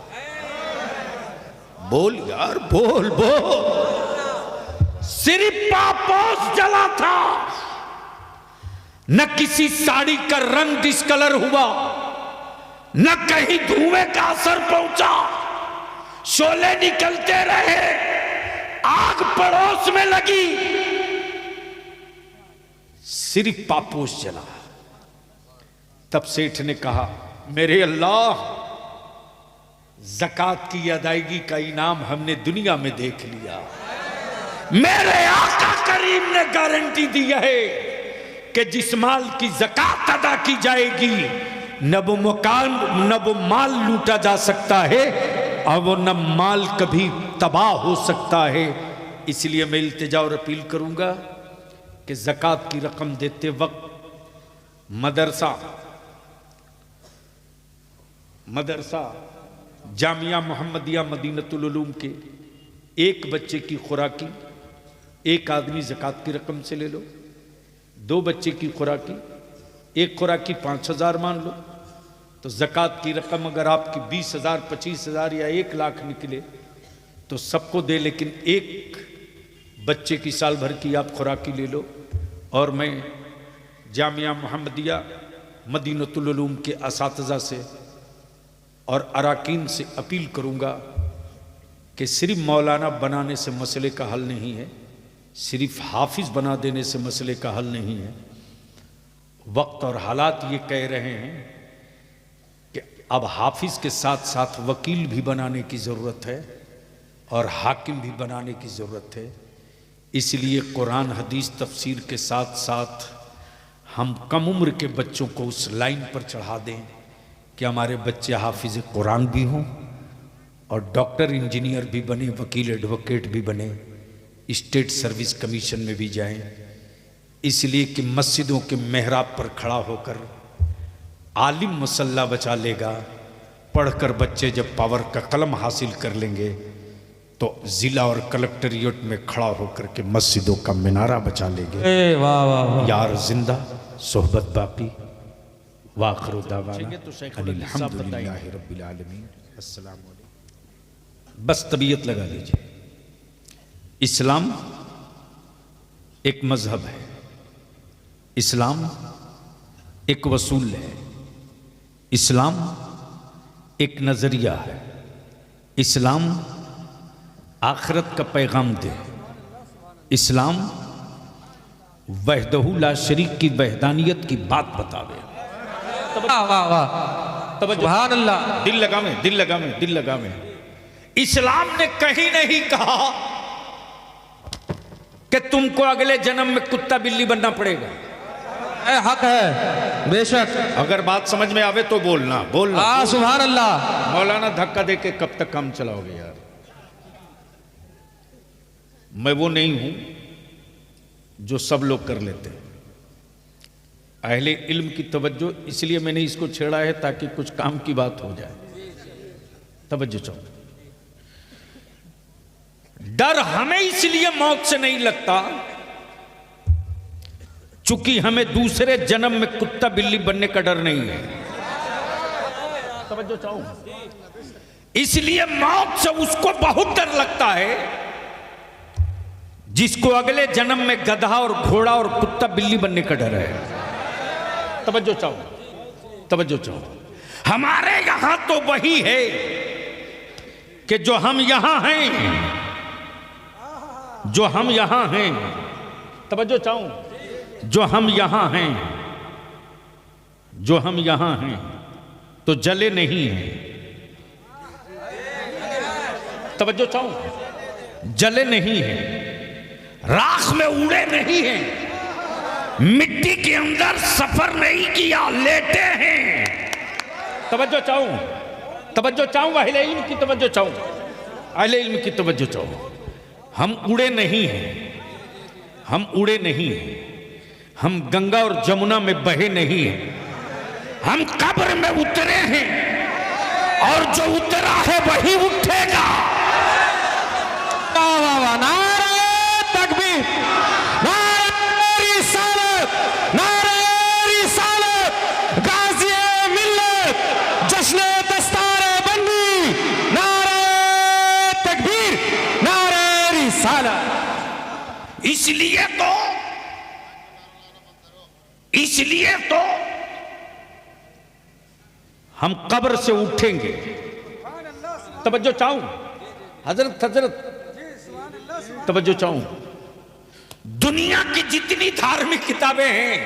बोल यार, बोल बोल। सिर्फ पापोश जला था, न किसी साड़ी का रंग डिस्कलर हुआ, न कहीं धुएं का असर पहुंचा। शोले निकलते रहे, आग पड़ोस में लगी, सिर्फ पापोश जला। तब सेठ ने कहा मेरे अल्लाह, ज़कात की अदायगी का इनाम हमने दुनिया में देख लिया। मेरे आका करीम ने गारंटी दी है कि जिस माल की ज़कात अदा की जाएगी न वो मकान न वो माल लूटा जा सकता है और वो न माल कभी तबाह हो सकता है। इसलिए मैं इल्तिजा और अपील करूंगा कि ज़कात की रकम देते वक्त मदरसा जामिया मोहम्मदिया मदीनतुल उलूम के एक बच्चे की खुराकी एक आदमी ज़कात की रकम से ले लो, 2 बच्चे की खुराकी, एक खुराकी 5,000 मान लो, तो ज़कात की रकम अगर आपकी 20,000, 25,000 या 1 लाख निकले तो सबको दे, लेकिन एक बच्चे की साल भर की आप खुराकी ले लो। और मैं जामिया मोहम्मदिया मदीनतुल उलूम के असातिज़ा से और अराकीन से अपील करूंगा कि सिर्फ मौलाना बनाने से मसले का हल नहीं है, सिर्फ हाफिज बना देने से मसले का हल नहीं है। वक्त और हालात ये कह रहे हैं कि अब हाफिज के साथ साथ वकील भी बनाने की ज़रूरत है और हाकिम भी बनाने की ज़रूरत है। इसलिए कुरान हदीस तफसीर के साथ साथ हम कम उम्र के बच्चों को उस लाइन पर चढ़ा दें कि हमारे बच्चे हाफिज कुरान भी हों और डॉक्टर इंजीनियर भी बने, वकील एडवोकेट भी बने, स्टेट सर्विस कमीशन में भी जाएं। इसलिए कि मस्जिदों के मेहराब पर खड़ा होकर आलिम मसल्ला बचा लेगा, पढ़कर बच्चे जब पावर का कलम हासिल कर लेंगे तो ज़िला और कलेक्ट्रेट में खड़ा होकर के मस्जिदों का मीनारा बचा लेंगे। वाह वाह वाह। यार जिंदा, सोहबत बाकी। वाखिर दावाना अल्हम्दुलिल्लाहि रब्बिल आलमीन। अस्सलाम वालेकुम। बस तबीयत लगा लीजिए। इस्लाम एक मजहब है, इस्लाम एक वसूल है, इस्लाम एक नजरिया है, इस्लाम आखिरत का पैगाम दे, इस्लाम वहदहू ला शरीक की वहदानियत की बात बतावे। वाह वाह वाह, सुभान अल्लाह। दिल लगा में, दिल लगा में, दिल लगा में। इस्लाम ने कहीं नहीं कहा कि तुमको अगले जन्म में कुत्ता बिल्ली बनना पड़ेगा। हक है, बेशक। अगर बात समझ में आवे तो बोलना, बोलना। सुभान अल्लाह। मौलाना धक्का दे के कब तक काम चलाओगे यार? मैं वो नहीं हूं जो सब लोग कर लेते हैं। अहले इल्म की तवज्जो, इसलिए मैंने इसको छेड़ा है ताकि कुछ काम की बात हो जाए। तवज्जो चाहो। डर हमें इसलिए मौत से नहीं लगता चूंकि हमें दूसरे जन्म में कुत्ता बिल्ली बनने का डर नहीं है। तवज्जो चाहो। इसलिए मौत से उसको बहुत डर लगता है जिसको अगले जन्म में गधा और घोड़ा और कुत्ता बिल्ली बनने का डर है। तवज्जो चाहो, तवज्जो चाहो। हमारे यहां तो वही है कि जो हम यहां हैं, जो हम यहां हैं, तवज्जो चाहो, जो हम यहां हैं, जो हम यहां हैं तो जले नहीं हैं। तवज्जो चाहो, जले नहीं हैं, राख में उड़े नहीं हैं, मिट्टी के अंदर सफर नहीं किया, लेटे हैं। तवज्जो चाहूं अहले इल्म की तवज्जो चाहूं, अहले इल्म की तवज्जो चाहूं। हम उड़े नहीं हैं, हम गंगा और जमुना में बहे नहीं हैं, हम कब्र में उतरे हैं और जो उतरा है वही उठेगा। नारे तकबीर, नारे रिसालत, नारे रिसालत, गाज़िए मिल्लत, जश्न दस्तारे बंदी, नारे तकबीर, नारे रिसालत। इसलिए तो हम कब्र से उठेंगे। तवज्जो चाहूं हजरत तवज्जो चाहूं। दुनिया की जितनी धार्मिक किताबें हैं,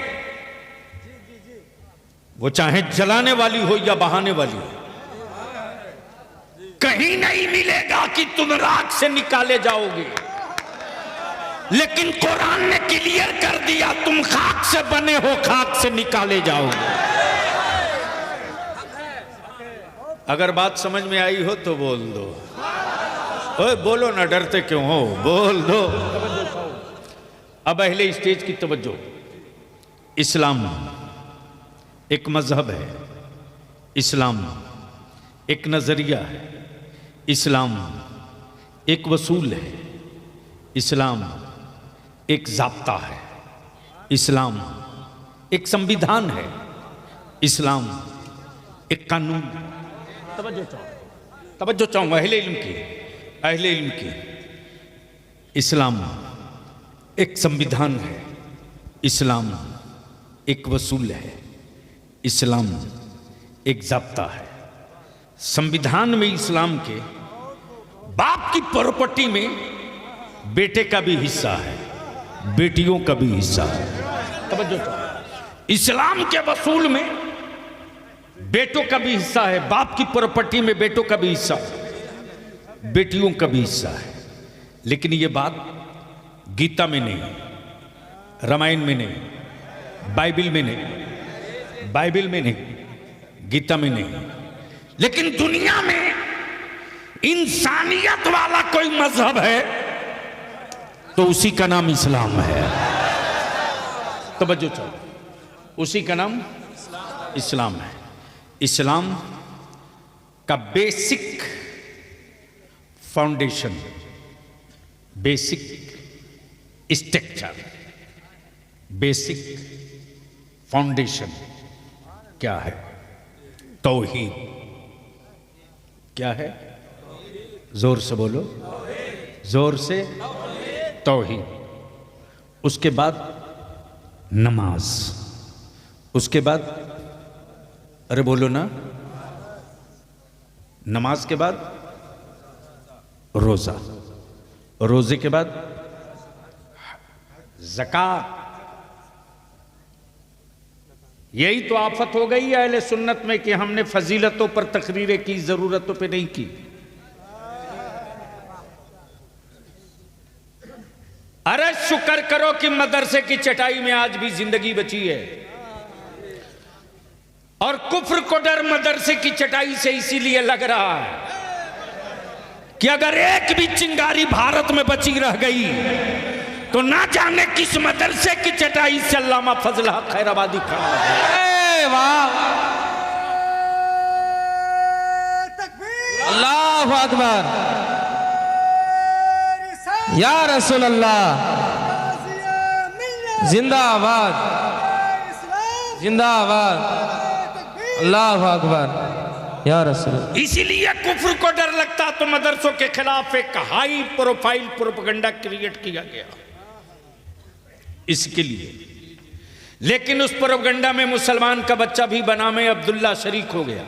वो चाहे जलाने वाली हो या बहाने वाली हो, कहीं नहीं मिलेगा कि तुम राख से निकाले जाओगे। लेकिन कुरान ने क्लियर कर दिया, तुम खाक से बने हो, खाक से निकाले जाओगे। अगर बात समझ में आई हो तो बोल दो। ओए बोलो ना, डरते क्यों हो, बोल दो। अब अहले स्टेज की तवज्जो। इस्लाम एक मजहब है, इस्लाम एक नजरिया है, इस्लाम एक वसूल है, इस्लाम एक जाब्ता है, इस्लाम एक संविधान है, इस्लाम एक कानून। तवज्जो चाहूं अहले इल्म की। इस्लाम एक संविधान है, इस्लाम एक वसूल है, इस्लाम एक जाब्ता है। संविधान में इस्लाम के बाप की प्रॉपर्टी में बेटे का भी हिस्सा है, बेटियों का भी हिस्सा है। तवज्जो चाहूं। इस्लाम के वसूल में बेटों का भी हिस्सा है, बाप की प्रॉपर्टी में बेटों का भी हिस्सा है, बेटियों का भी हिस्सा है। लेकिन ये बात गीता में नहीं, रामायण में नहीं, बाइबल में नहीं, गीता में नहीं। लेकिन दुनिया में इंसानियत वाला कोई मजहब है तो उसी का नाम इस्लाम है। तवज्जो चाहो, उसी का नाम इस्लाम है। इस्लाम का basic foundation, basic structure, basic foundation क्या है? तौहीद। क्या है? जोर से बोलो, जोर से। तौहीद। उसके बाद नमाज, उसके बाद, अरे बोलो ना, नमाज के बाद रोजा, रोजे के बाद ज़कात। यही तो आफत हो गई है अहले सुन्नत में कि हमने फजीलतों पर तकरीरें की, जरूरतों पे नहीं की। अरे शुक्र करो कि मदरसे की चटाई में आज भी जिंदगी बची है। और कुफ्र को डर मदरसे की चटाई से इसीलिए लग रहा है कि अगर एक भी चिंगारी भारत में बची रह गई तो ना जाने किस मदरसे की चटाई से अल्लामा फजल हक खैराबादी खड़ा है। वाह, अल्लाहु अकबर, या रसूल अल्लाह, जिंदाबाद, जिंदाबाद, अल्लाहु अकबर, या रसूल। इसीलिए कुफ्र को डर लगता तो मदरसों के खिलाफ एक हाई प्रोफाइल प्रोपेगेंडा क्रिएट किया गया इसके लिए। लेकिन उस प्रोपेगेंडा में मुसलमान का बच्चा भी बनामे अब्दुल्ला शरीक हो गया।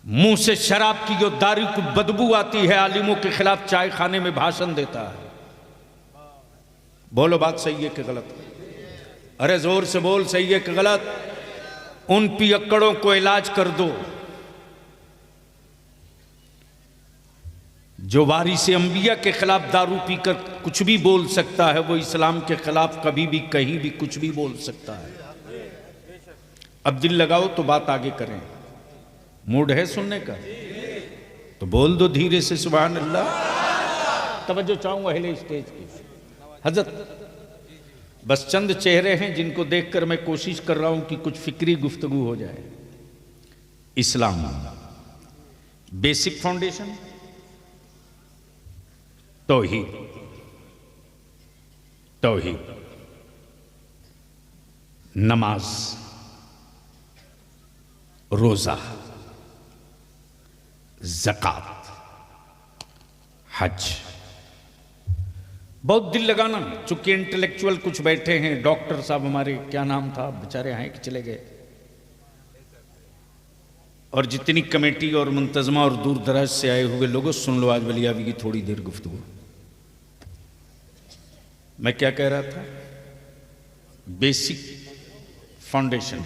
मुंह से शराब की जो दारू की बदबू आती है, आलिमों के खिलाफ चाय खाने में भाषण देता है। बोलो बात सही है कि गलत? अरे जोर से बोल, सही है कि गलत? उन पियक्कड़ों को इलाज कर दो जो वारिस अंबिया के खिलाफ दारू पीकर कुछ भी बोल सकता है, वो इस्लाम के खिलाफ कभी भी कहीं भी कुछ भी बोल सकता है। अब दिल लगाओ तो बात आगे करें। मूड है सुनने का तो बोल दो धीरे से सुभान अल्लाह। तवज्जो चाहूंगा अहले स्टेज की। हजरत बस चंद चेहरे हैं जिनको देखकर मैं कोशिश कर रहा हूं कि कुछ फिक्री गुफ्तगू हो जाए। इस्लाम बेसिक फाउंडेशन तौहीद, तौहीद, नमाज, रोजा, ज़कात, हज। बहुत दिल लगाना, चूंकि इंटेलेक्चुअल कुछ बैठे हैं, डॉक्टर साहब हमारे, क्या नाम था बेचारे, हैं कि चले गए, और जितनी कमेटी और मुंतजमा और दूर दराज से आए हुए लोगों, सुन लो आज वलियावी की थोड़ी देर गुफ्तगू। मैं क्या कह रहा था? बेसिक फाउंडेशन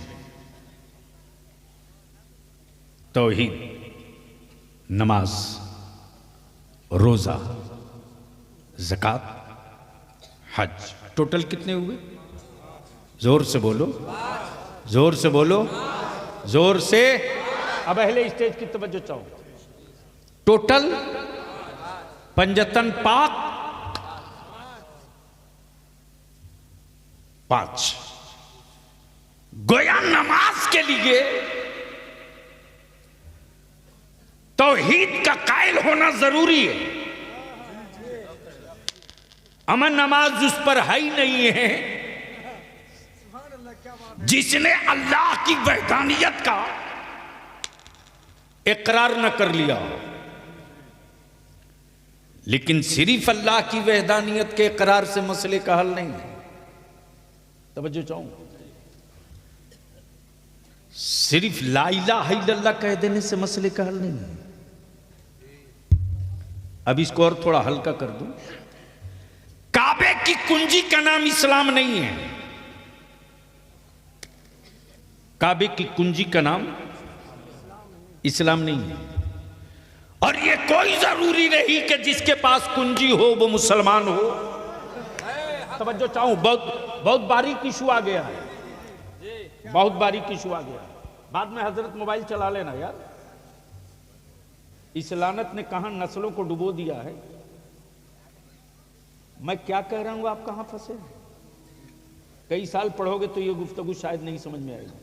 तौहीद, नमाज, रोजा, ज़कात, हज। टोटल कितने हुए? जोर से बोलो, जोर से बोलो, जोर से। अब अहले स्टेज की तवज्जो चाहो। टोटल पंजतन पाक 5। गोया नमाज के लिए तौहीद का कायल होना जरूरी है। अमन नमाज उस पर है ही नहीं है जिसने अल्लाह की वहदानियत का इकरार न कर लिया। लेकिन सिर्फ अल्लाह की वहदानियत के इकरार से मसले का हल नहीं है। तवज्जो चाहूंगा। सिर्फ ला इलाहा इल्लल्लाह कह देने से मसले का हल नहीं है। अब इसको और थोड़ा हल्का कर दूं। काबे की कुंजी का नाम इस्लाम नहीं है। काबे की कुंजी का नाम इस्लाम नहीं है। और ये कोई जरूरी नहीं कि जिसके पास कुंजी हो वो मुसलमान हो। तवज्जो चाहूं, बहुत बारीक इशू आ गया है, बहुत बारीक इशू आ गया। बाद में हजरत मोबाइल चला लेना यार। इस लानत ने कहां नस्लों को डुबो दिया है। मैं क्या कह रहा हूं, आप कहां फंसे? कई साल पढ़ोगे तो ये गुफ्तगू शायद नहीं समझ में आएगी।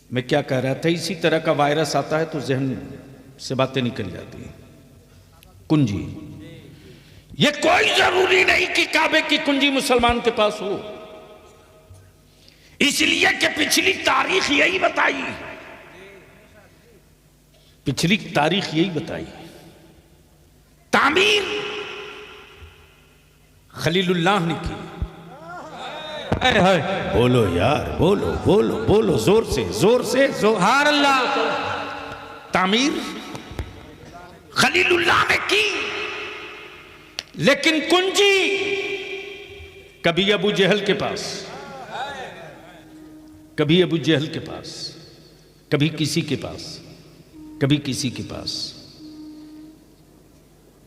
मैं क्या कह रहा था? इसी तरह का वायरस आता है तो जहन से बातें निकल जाती हैं। कुंजी, ये कोई जरूरी नहीं कि काबे की कुंजी मुसलमान के पास हो, इसलिए कि पिछली तारीख यही बताई, पिछली तारीख यही बताई। तामीर खलीलुल्लाह ने की। बोलो यार, बोलो बोलो बोलो, जोर से जोर से, सुभान अल्लाह। तामीर खलीलुल्लाह ने की, लेकिन कुंजी कभी अबू जहल के पास, कभी अबू जहल के पास, कभी किसी के पास, कभी किसी के पास।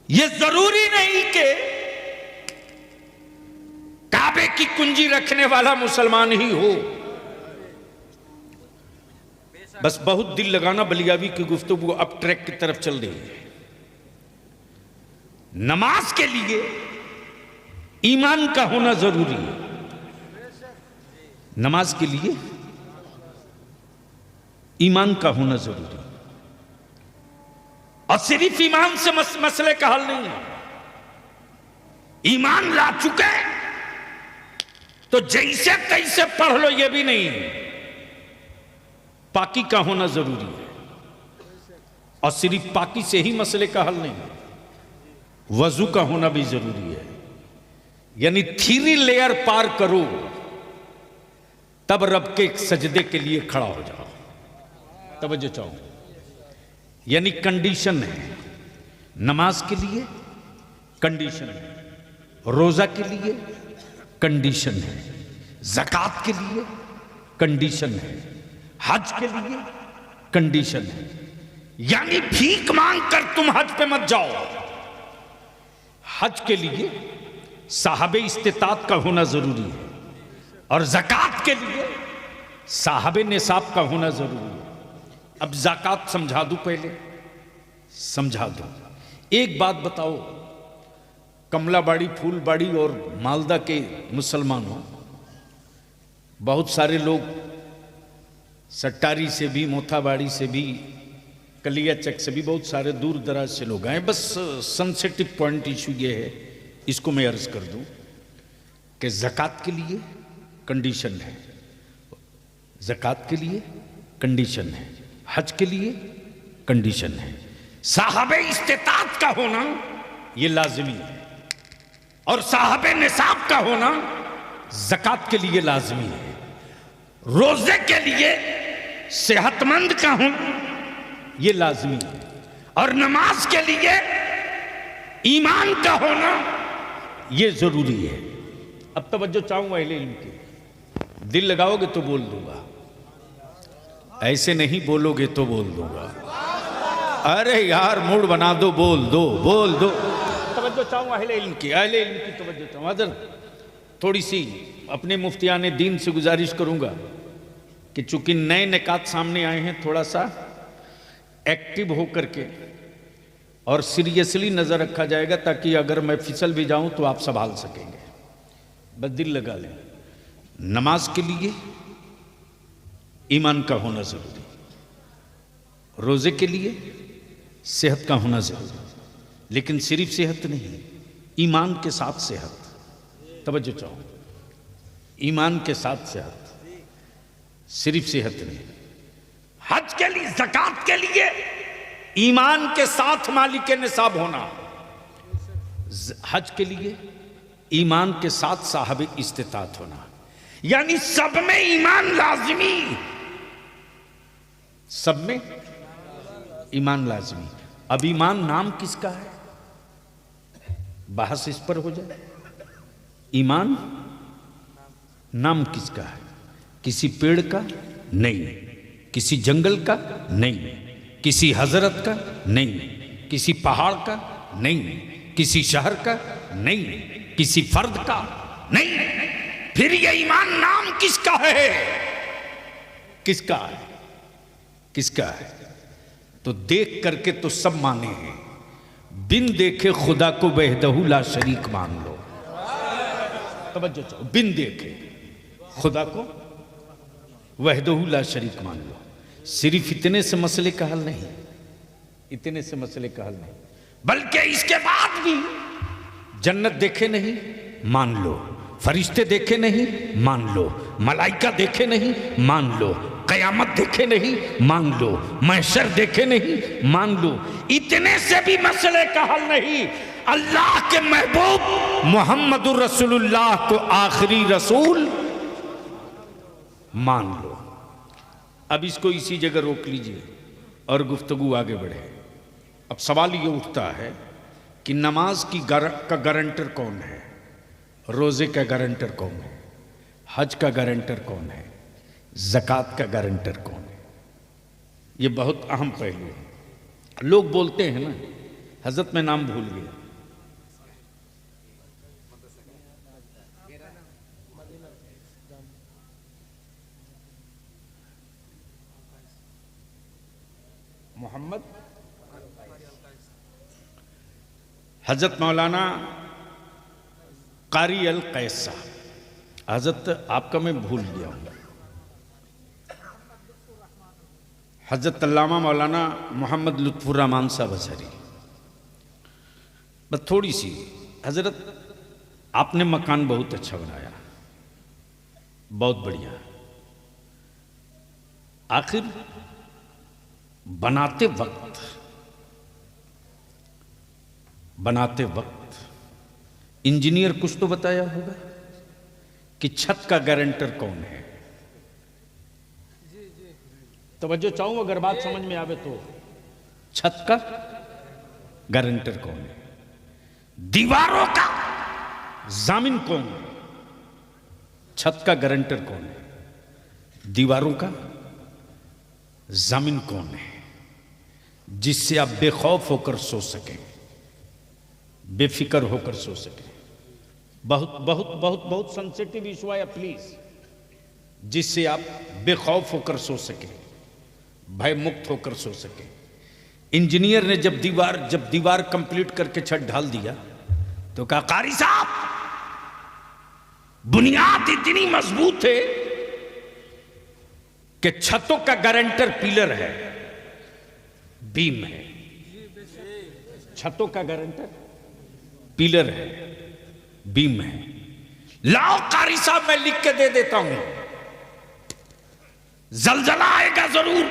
यह जरूरी नहीं कि काबे की कुंजी रखने वाला मुसलमान ही हो। बस बहुत दिल लगाना, बलियावी की गुफ्तगू अब ट्रैक की तरफ चल रही है। नमाज के लिए ईमान का होना जरूरी है। नमाज के लिए ईमान का होना जरूरी है। और सिर्फ ईमान से मसले का हल नहीं है। ईमान ला चुके तो जैसे तैसे पढ़ लो, यह भी नहीं है। पाकी का होना जरूरी है। और सिर्फ पाकी से ही मसले का हल नहीं है, वजू का होना भी जरूरी है। यानी 3 लेयर पार करो तब रब के सजदे के लिए खड़ा हो जाओ। तवज्जो चाहो, यानी कंडीशन है। नमाज के लिए कंडीशन है, रोजा के लिए कंडीशन है, ज़कात के लिए कंडीशन है, हज के लिए कंडीशन है। यानी भीख मांग कर तुम हज पे मत जाओ। हज के लिए साहबे इस्तिताअत का होना जरूरी है। और ज़कात के लिए साहबे निसाब का होना जरूरी है। अब ज़कात समझा दूं, पहले समझा दूं। एक बात बताओ, कमलाबाड़ी, फूलबाड़ी और मालदा के मुसलमानों, बहुत सारे लोग सट्टारी से भी, मोथाबाड़ी से भी, कलियाचक से भी, बहुत सारे दूर दराज से लोग आए। बस सेंसिटिव पॉइंट इशू ये है, इसको मैं अर्ज कर दूं कि ज़कात के लिए कंडीशन है, ज़कात के लिए कंडीशन है, हज के लिए कंडीशन है, साहबे इस्तिताअत का होना ये लाजिमी है, और साहबे निसाब का होना ज़कात के लिए लाजिमी है। रोजे के लिए सेहतमंद का होना ये लाजिमी है, और नमाज के लिए ईमान का होना ये जरूरी है। अब तवज्जो चाहूंगा अहले इल्म की, दिल लगाओगे तो बोल दूंगा, ऐसे नहीं बोलोगे तो बोल दूंगा। अरे यार मूड बना दो, बोल दो, बोल दो। तवज्जो चाहूंगा अहले इल्म की, अहले इल्म की तवज्जो चाहूंगा। अदर थोड़ी सी अपने मुफ्तियाने दीन से गुजारिश करूंगा कि चूंकि नए निकात सामने आए हैं, थोड़ा सा एक्टिव होकर के और सीरियसली नजर रखा जाएगा, ताकि अगर मैं फिसल भी जाऊं तो आप संभाल सकेंगे। बस दिल लगा लें, नमाज के लिए ईमान का होना जरूरी, रोजे के लिए सेहत का होना जरूरी, लेकिन सिर्फ सेहत नहीं, ईमान के साथ सेहत। तवज्जो चाहो, ईमान के साथ सेहत, सिर्फ सेहत नहीं। हज के लिए, ज़कात के लिए ईमान के साथ मालिक निसाब होना, हज के लिए ईमान के साथ साहब इस्तिताअत होना, यानी सब में ईमान लाजिमी, सब में ईमान लाजिमी। अब ईमान नाम किसका है, बहस इस पर हो जाए। ईमान नाम किसका है? किसी पेड़ का नहीं, किसी जंगल का नहीं, किसी हजरत का नहीं, किसी पहाड़ का नहीं, किसी शहर का नहीं, किसी फर्द का नहीं। फिर ये ईमान नाम किसका है? किसका है? किसका है? तो देख करके तो सब माने हैं, बिन देखे खुदा को वहदहू ला शरीक मान लो। तवज्जो चाहो, बिन देखे खुदा को वहदहू ला शरीक मान लो। सिर्फ इतने से मसले का हल नहीं, इतने से मसले का हल नहीं, बल्कि इसके बाद भी जन्नत देखे नहीं मान लो, फरिश्ते देखे नहीं मान लो, मलाइका देखे नहीं मान लो, कयामत देखे नहीं मान लो, महशर देखे नहीं मान लो। इतने से भी मसले का हल नहीं, अल्लाह के महबूब मोहम्मदुर रसूलुल्लाह को आखिरी रसूल मान लो। अब इसको इसी जगह रोक लीजिए और गुफ्तगू आगे बढ़े। अब सवाल ये उठता है कि नमाज की का गारंटर कौन है, रोजे का गारंटर कौन है, हज का गारंटर कौन है, ज़कात का गारंटर कौन है? ये बहुत अहम पहलू है। लोग बोलते हैं ना, हजरत मैं नाम भूल गया, मोहम्मद, हजरत मौलाना कारी अल कैस साहब, हजरत आपका मैं भूल गया हूं, हजरत अल्लामा मौलाना मोहम्मद लुत्फुर रहमान साहब अजहरी। बस थोड़ी सी, हजरत आपने मकान बहुत अच्छा बनाया, बहुत बढ़िया। आखिर बनाते वक्त इंजीनियर कुछ तो बताया होगा कि छत का गारंटर कौन है। तवज्जो चाहूं, अगर बात समझ में आवे तो, छत का गारंटर कौन है, दीवारों का जामिन कौन है, छत का गारंटर कौन है, दीवारों का जामिन कौन है, जिससे आप बेखौफ होकर सो सकें, बेफिक्र होकर सो सकें। बहुत बहुत बहुत बहुत सेंसिटिव इशू है, प्लीज जिससे आप बेखौफ होकर सो सके, भय मुक्त होकर सो सके। इंजीनियर ने जब दीवार कंप्लीट करके छत ढाल दिया तो कहा, कारी साहब बुनियाद इतनी मजबूत है कि छतों का गारंटर पिलर है, बीम है। छतों का गारंटर पिलर है, बीम है। लाओ कारी साहब मैं लिख के दे देता हूं, जलजला आएगा जरूर,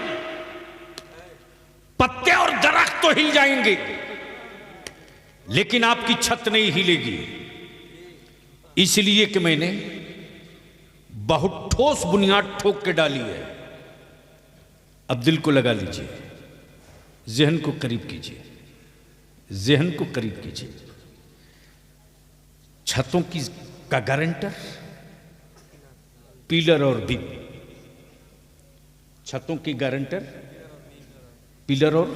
पत्ते और दरख्त तो हिल जाएंगे लेकिन आपकी छत नहीं हिलेगी। इसलिए कि मैंने बहुत ठोस बुनियाद ठोक के डाली है। अब दिल को लगा लीजिए, जहन को करीब कीजिए, जहन को करीब कीजिए। छतों की का गारंटर पिलर और बीम, छतों की गारंटर पिलर और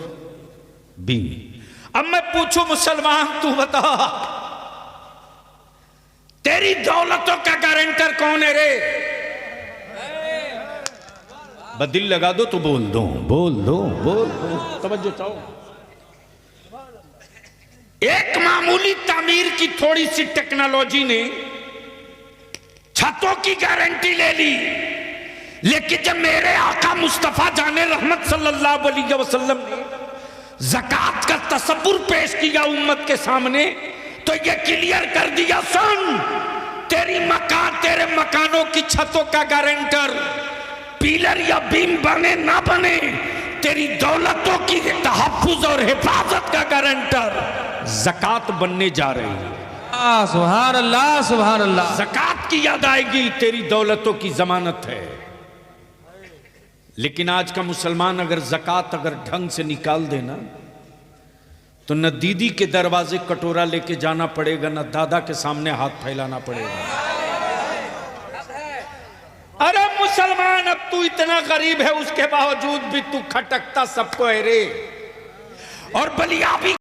बीम। अब मैं पूछूं मुसलमान, तू बता तेरी दौलतों का गारंटर कौन है रे? बदिल लगा दो तो बोल दो, बोल दो, बोल दो, तवज्जो चाहो। एक मामूली तामीर की थोड़ी सी टेक्नोलॉजी ने छतों की गारंटी ले ली, लेकिन जब मेरे आका मुस्तफा जाने रहमत सल्लल्लाहु अलैहि वसल्लम ने ज़कात का तसव्वुर पेश किया उम्मत के सामने, तो ये क्लियर कर दिया, सुन तेरी मकान, तेरे मकानों की छतों का गारंटर पिलर या बीम बने ना बने, तेरी दौलतों की तहफ्फुज और हिफाजत का गारंटर ज़कात बनने जा रही है। सुभान अल्लाह, सुभान अल्लाह। ज़कात की अदायगी तेरी दौलतों की जमानत है। लेकिन आज का मुसलमान अगर ज़कात अगर ढंग से निकाल देना तो न दीदी के दरवाजे कटोरा लेके जाना पड़ेगा, न दादा के सामने हाथ फैलाना पड़ेगा। अरे मुसलमान, अब तू इतना गरीब है उसके बावजूद भी तू खटकता सबको है रे। और बलिया भी